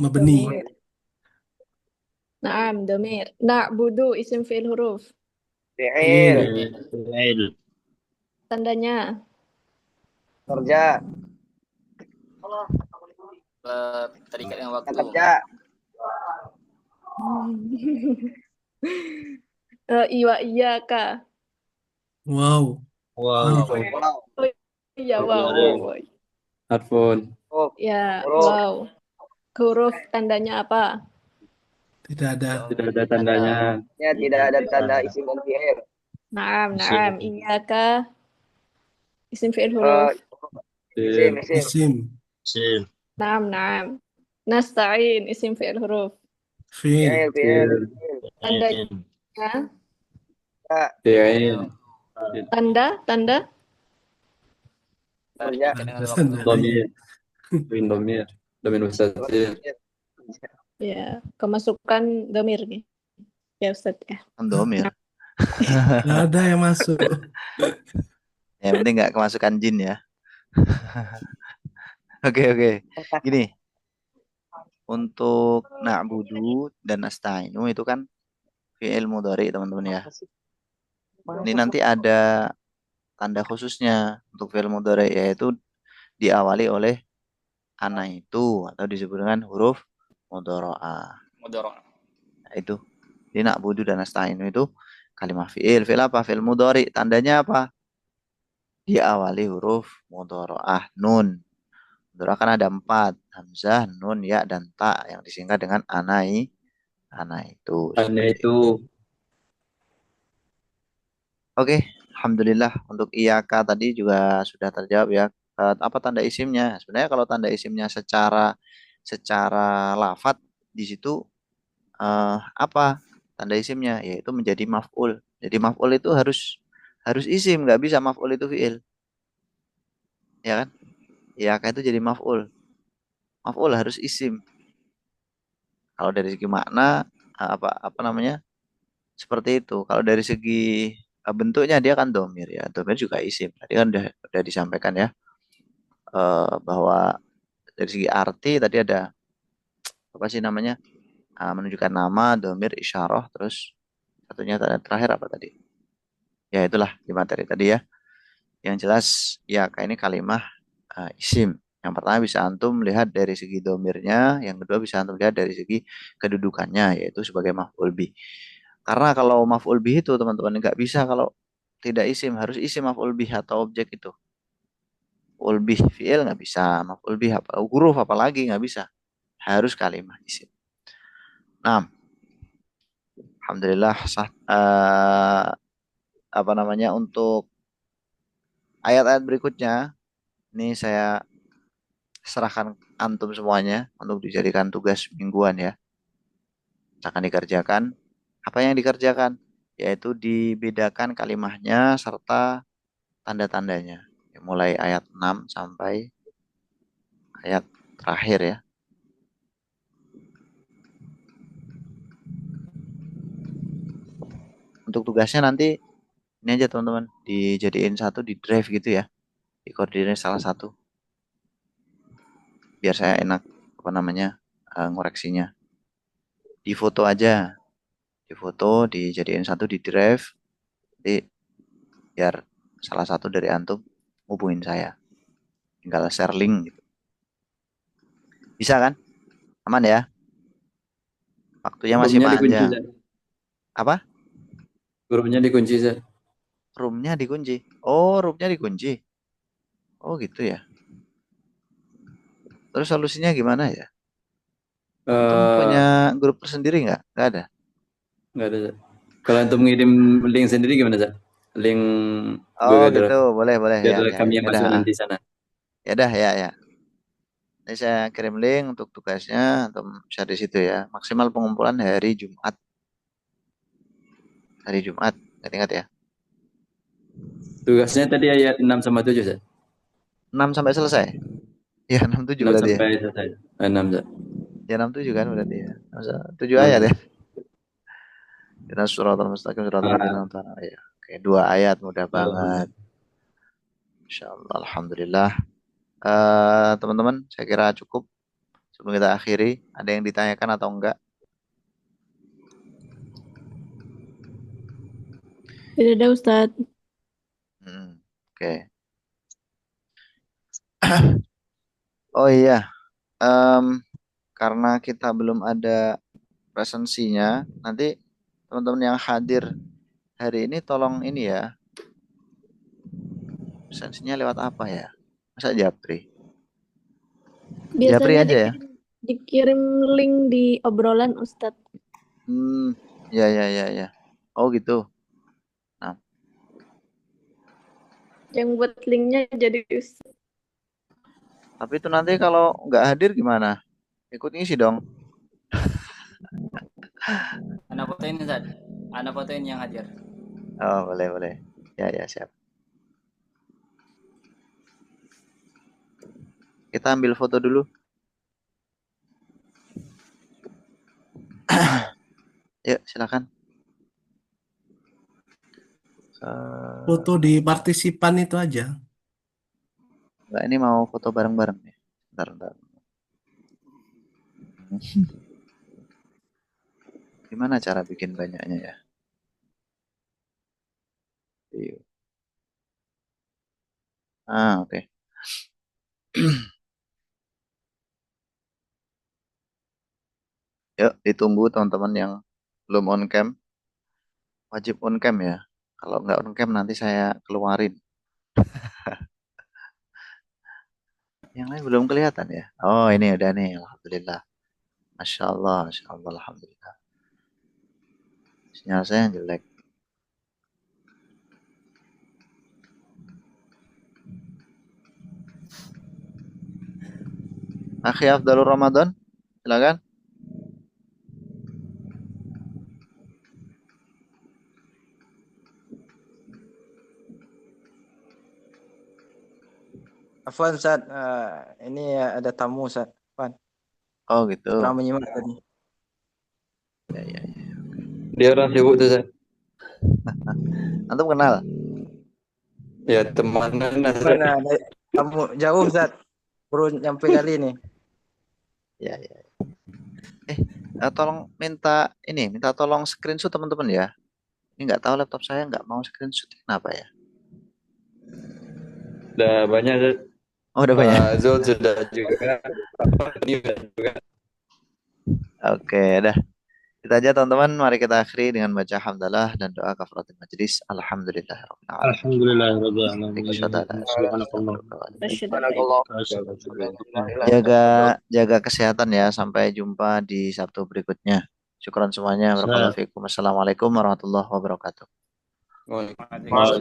Mabni. Domir. Naam, domir. Na'budu, isim fi'il huruf. Fi'il. Fi'il. Tandanya. Kerja. Terikat dengan waktu. Kerja. Iwa iyaka. Wow. Wow. Iya, wow, Domir. wow. Harfun. Ya, Huruf. wow. Huruf tandanya apa? Tidak ada. Tidak ada tandanya. Ya, tidak ada tanda isim dan fi'il. Naam, Isim. naam. Iyaka. Isim fi'il huruf. Isim. Isim. Isim. Naam, naam. Nasta'in, isim fi'il huruf. Fi'il. Fi'il. Tandanya. Fi'il. Tanda. Terikat dengan waktu. Tanda. Domir. Domir. Domir mustatir. Ya, kemasukan domir nih. Ya, Ustaz ya. Domir. Nggak ada yang masuk. Yang penting nggak kemasukan jin ya. Oke. Gini. Untuk na'budu dan nasta'inu itu kan fi'il mudhari teman-teman ya. Ini nanti ada tanda khususnya untuk fi'il mudhari yaitu diawali oleh ana itu atau disebut dengan huruf mudhara'ah. Mudorong. Nah, itu. Di na'budu dan nasta'inu itu kalimat fi'il. Fi'il apa? Fi'il mudhari. Tandanya apa? Diawali huruf mudhara'ah nun. Mudhara'ah kan ada 4. Hamzah, nun, ya, dan ta yang disingkat dengan ana itu. Tanda itu. Oke, alhamdulillah untuk IAK tadi juga sudah terjawab ya. Apa tanda isimnya? Sebenarnya kalau tanda isimnya secara lafat di situ apa tanda isimnya? Yaitu menjadi maf'ul. Jadi maf'ul itu harus isim, nggak bisa maf'ul itu fi'il, ya kan? IAK itu jadi maf'ul. Maf'ul harus isim. Kalau dari segi makna apa namanya? Seperti itu. Kalau dari segi bentuknya dia kan domir ya. Domir juga isim. Tadi kan udah disampaikan ya bahwa dari segi arti tadi ada apa sih namanya menunjukkan nama, domir, isyarah, terus satunya terakhir apa tadi? Ya itulah di materi tadi ya. Yang jelas ya kayak ini kalimah isim. Yang pertama bisa antum lihat dari segi domirnya, yang kedua bisa antum lihat dari segi kedudukannya yaitu sebagai maf'ul bih. Karena kalau maf'ul bih itu teman-teman nggak bisa kalau tidak isim, harus isim maf'ul bih atau objek itu. Maf'ul bih fi'il nggak bisa, maf'ul bih apa huruf apalagi nggak bisa. Harus kalimah isim. Nah, alhamdulillah apa namanya untuk ayat-ayat berikutnya ini saya serahkan antum semuanya untuk dijadikan tugas mingguan ya. Akan dikerjakan. Apa yang dikerjakan? Yaitu dibedakan kalimahnya serta tanda-tandanya. Mulai ayat 6 sampai ayat terakhir ya. Untuk tugasnya nanti ini aja teman-teman, dijadiin satu di drive gitu ya. Dikoordinir salah satu. Biar saya enak apa namanya ngoreksinya. Di foto aja. Di foto dijadiin satu di drive. Jadi biar salah satu dari antum hubungin saya. Tinggal share link gitu. Bisa kan? Aman ya? Waktunya masih Roomnya dikunci, panjang. Zat. Apa? Roomnya dikunci, Zat. Roomnya dikunci. Oh, roomnya dikunci. Oh gitu ya. Terus solusinya gimana ya? Antum Eh, punya grup tersendiri nggak? Nggak ada. nggak ada, Zat. Kalau antum ngirim link sendiri gimana, Zat? Link Oh Google gitu. Drive. Boleh, boleh. Biar Ya, ya, kami ya. yang Ya masuk dah. nanti sana. Ya dah, ya, ya. Ini saya kirim link untuk tugasnya. Antum bisa di situ ya. Maksimal pengumpulan hari Jumat. Hari Jumat. Ingat ya. Tugasnya tadi ayat 6 sama 7, Zat. 6 sampai selesai. Ya, 6-7 6 berarti ya. sampai selesai. 6, Zat. Ya, 6-7 kan berarti ya. 7 6, ayat Zat. ya. Kita suratul mustaqim suratul ladzina Ah, an'amta alaihim. Ya. Oke, 2 ayat mudah banget. Alhamdulillah. Insyaallah, alhamdulillah. Teman-teman, saya kira cukup. Sebelum kita akhiri, ada yang ditanyakan atau enggak? Tidak ada Ustadz. Oke. Oh iya, em, karena kita belum ada presensinya, nanti teman-teman yang hadir hari ini tolong ini ya, presensinya lewat apa ya? Masa Japri? Japri Biasanya aja ya? dikirim link di obrolan Ustadz. Ya, ya, ya, ya. Oh gitu. Nah, Yang buat linknya jadi Ustadz. tapi itu nanti kalau nggak hadir gimana? Ikut ngisi dong. Anak fotoin Zat. Anak fotoin yang hadir. Oh, boleh, boleh. Ya, ya, siap. Kita ambil foto dulu. Yuk, silakan. Foto di partisipan itu aja. Enggak, ini mau foto bareng-bareng nih. Bentar, bentar. Gimana cara bikin banyaknya ya? Iya. Oke. Yuk, ditunggu teman-teman yang belum on cam. Wajib on cam ya. Kalau nggak on cam nanti saya keluarin. Yang lain belum kelihatan ya. Oh, ini udah nih. Alhamdulillah. Masya Allah, Masya Allah, Alhamdulillah. Sinyal saya yang jelek. Akhi Afdalur Ramadan, silakan. Afwan Ustaz, ini ada tamu Ustaz. Afwan, Oh gitu. kurang menyimak tadi. Ya, ya. Dia orang sibuk tuh, Ustaz. Antum kenal? Ya, temanan Ustaz. Mana ada tamu jauh Ustaz. Baru nyampe kali nih. Ya, ya. Tolong minta tolong screenshot teman-teman ya. Ini nggak tahu laptop saya nggak mau screenshot, kenapa ya? Udah banyak, Ustaz. Oh, udah banyak. Pak Zul sudah juga. Ini juga. Oke, dah. Kita aja teman-teman, mari kita akhiri dengan baca hamdalah dan doa kafaratul majlis. Alhamdulillahirabbil alamin. Alhamdulillahirabbil alamin. Subhanakallah. Jaga kesehatan ya, sampai jumpa di Sabtu berikutnya. Syukran semuanya. Barakallahu fiikum. Assalamualaikum warahmatullahi wabarakatuh. Waalaikumsalam.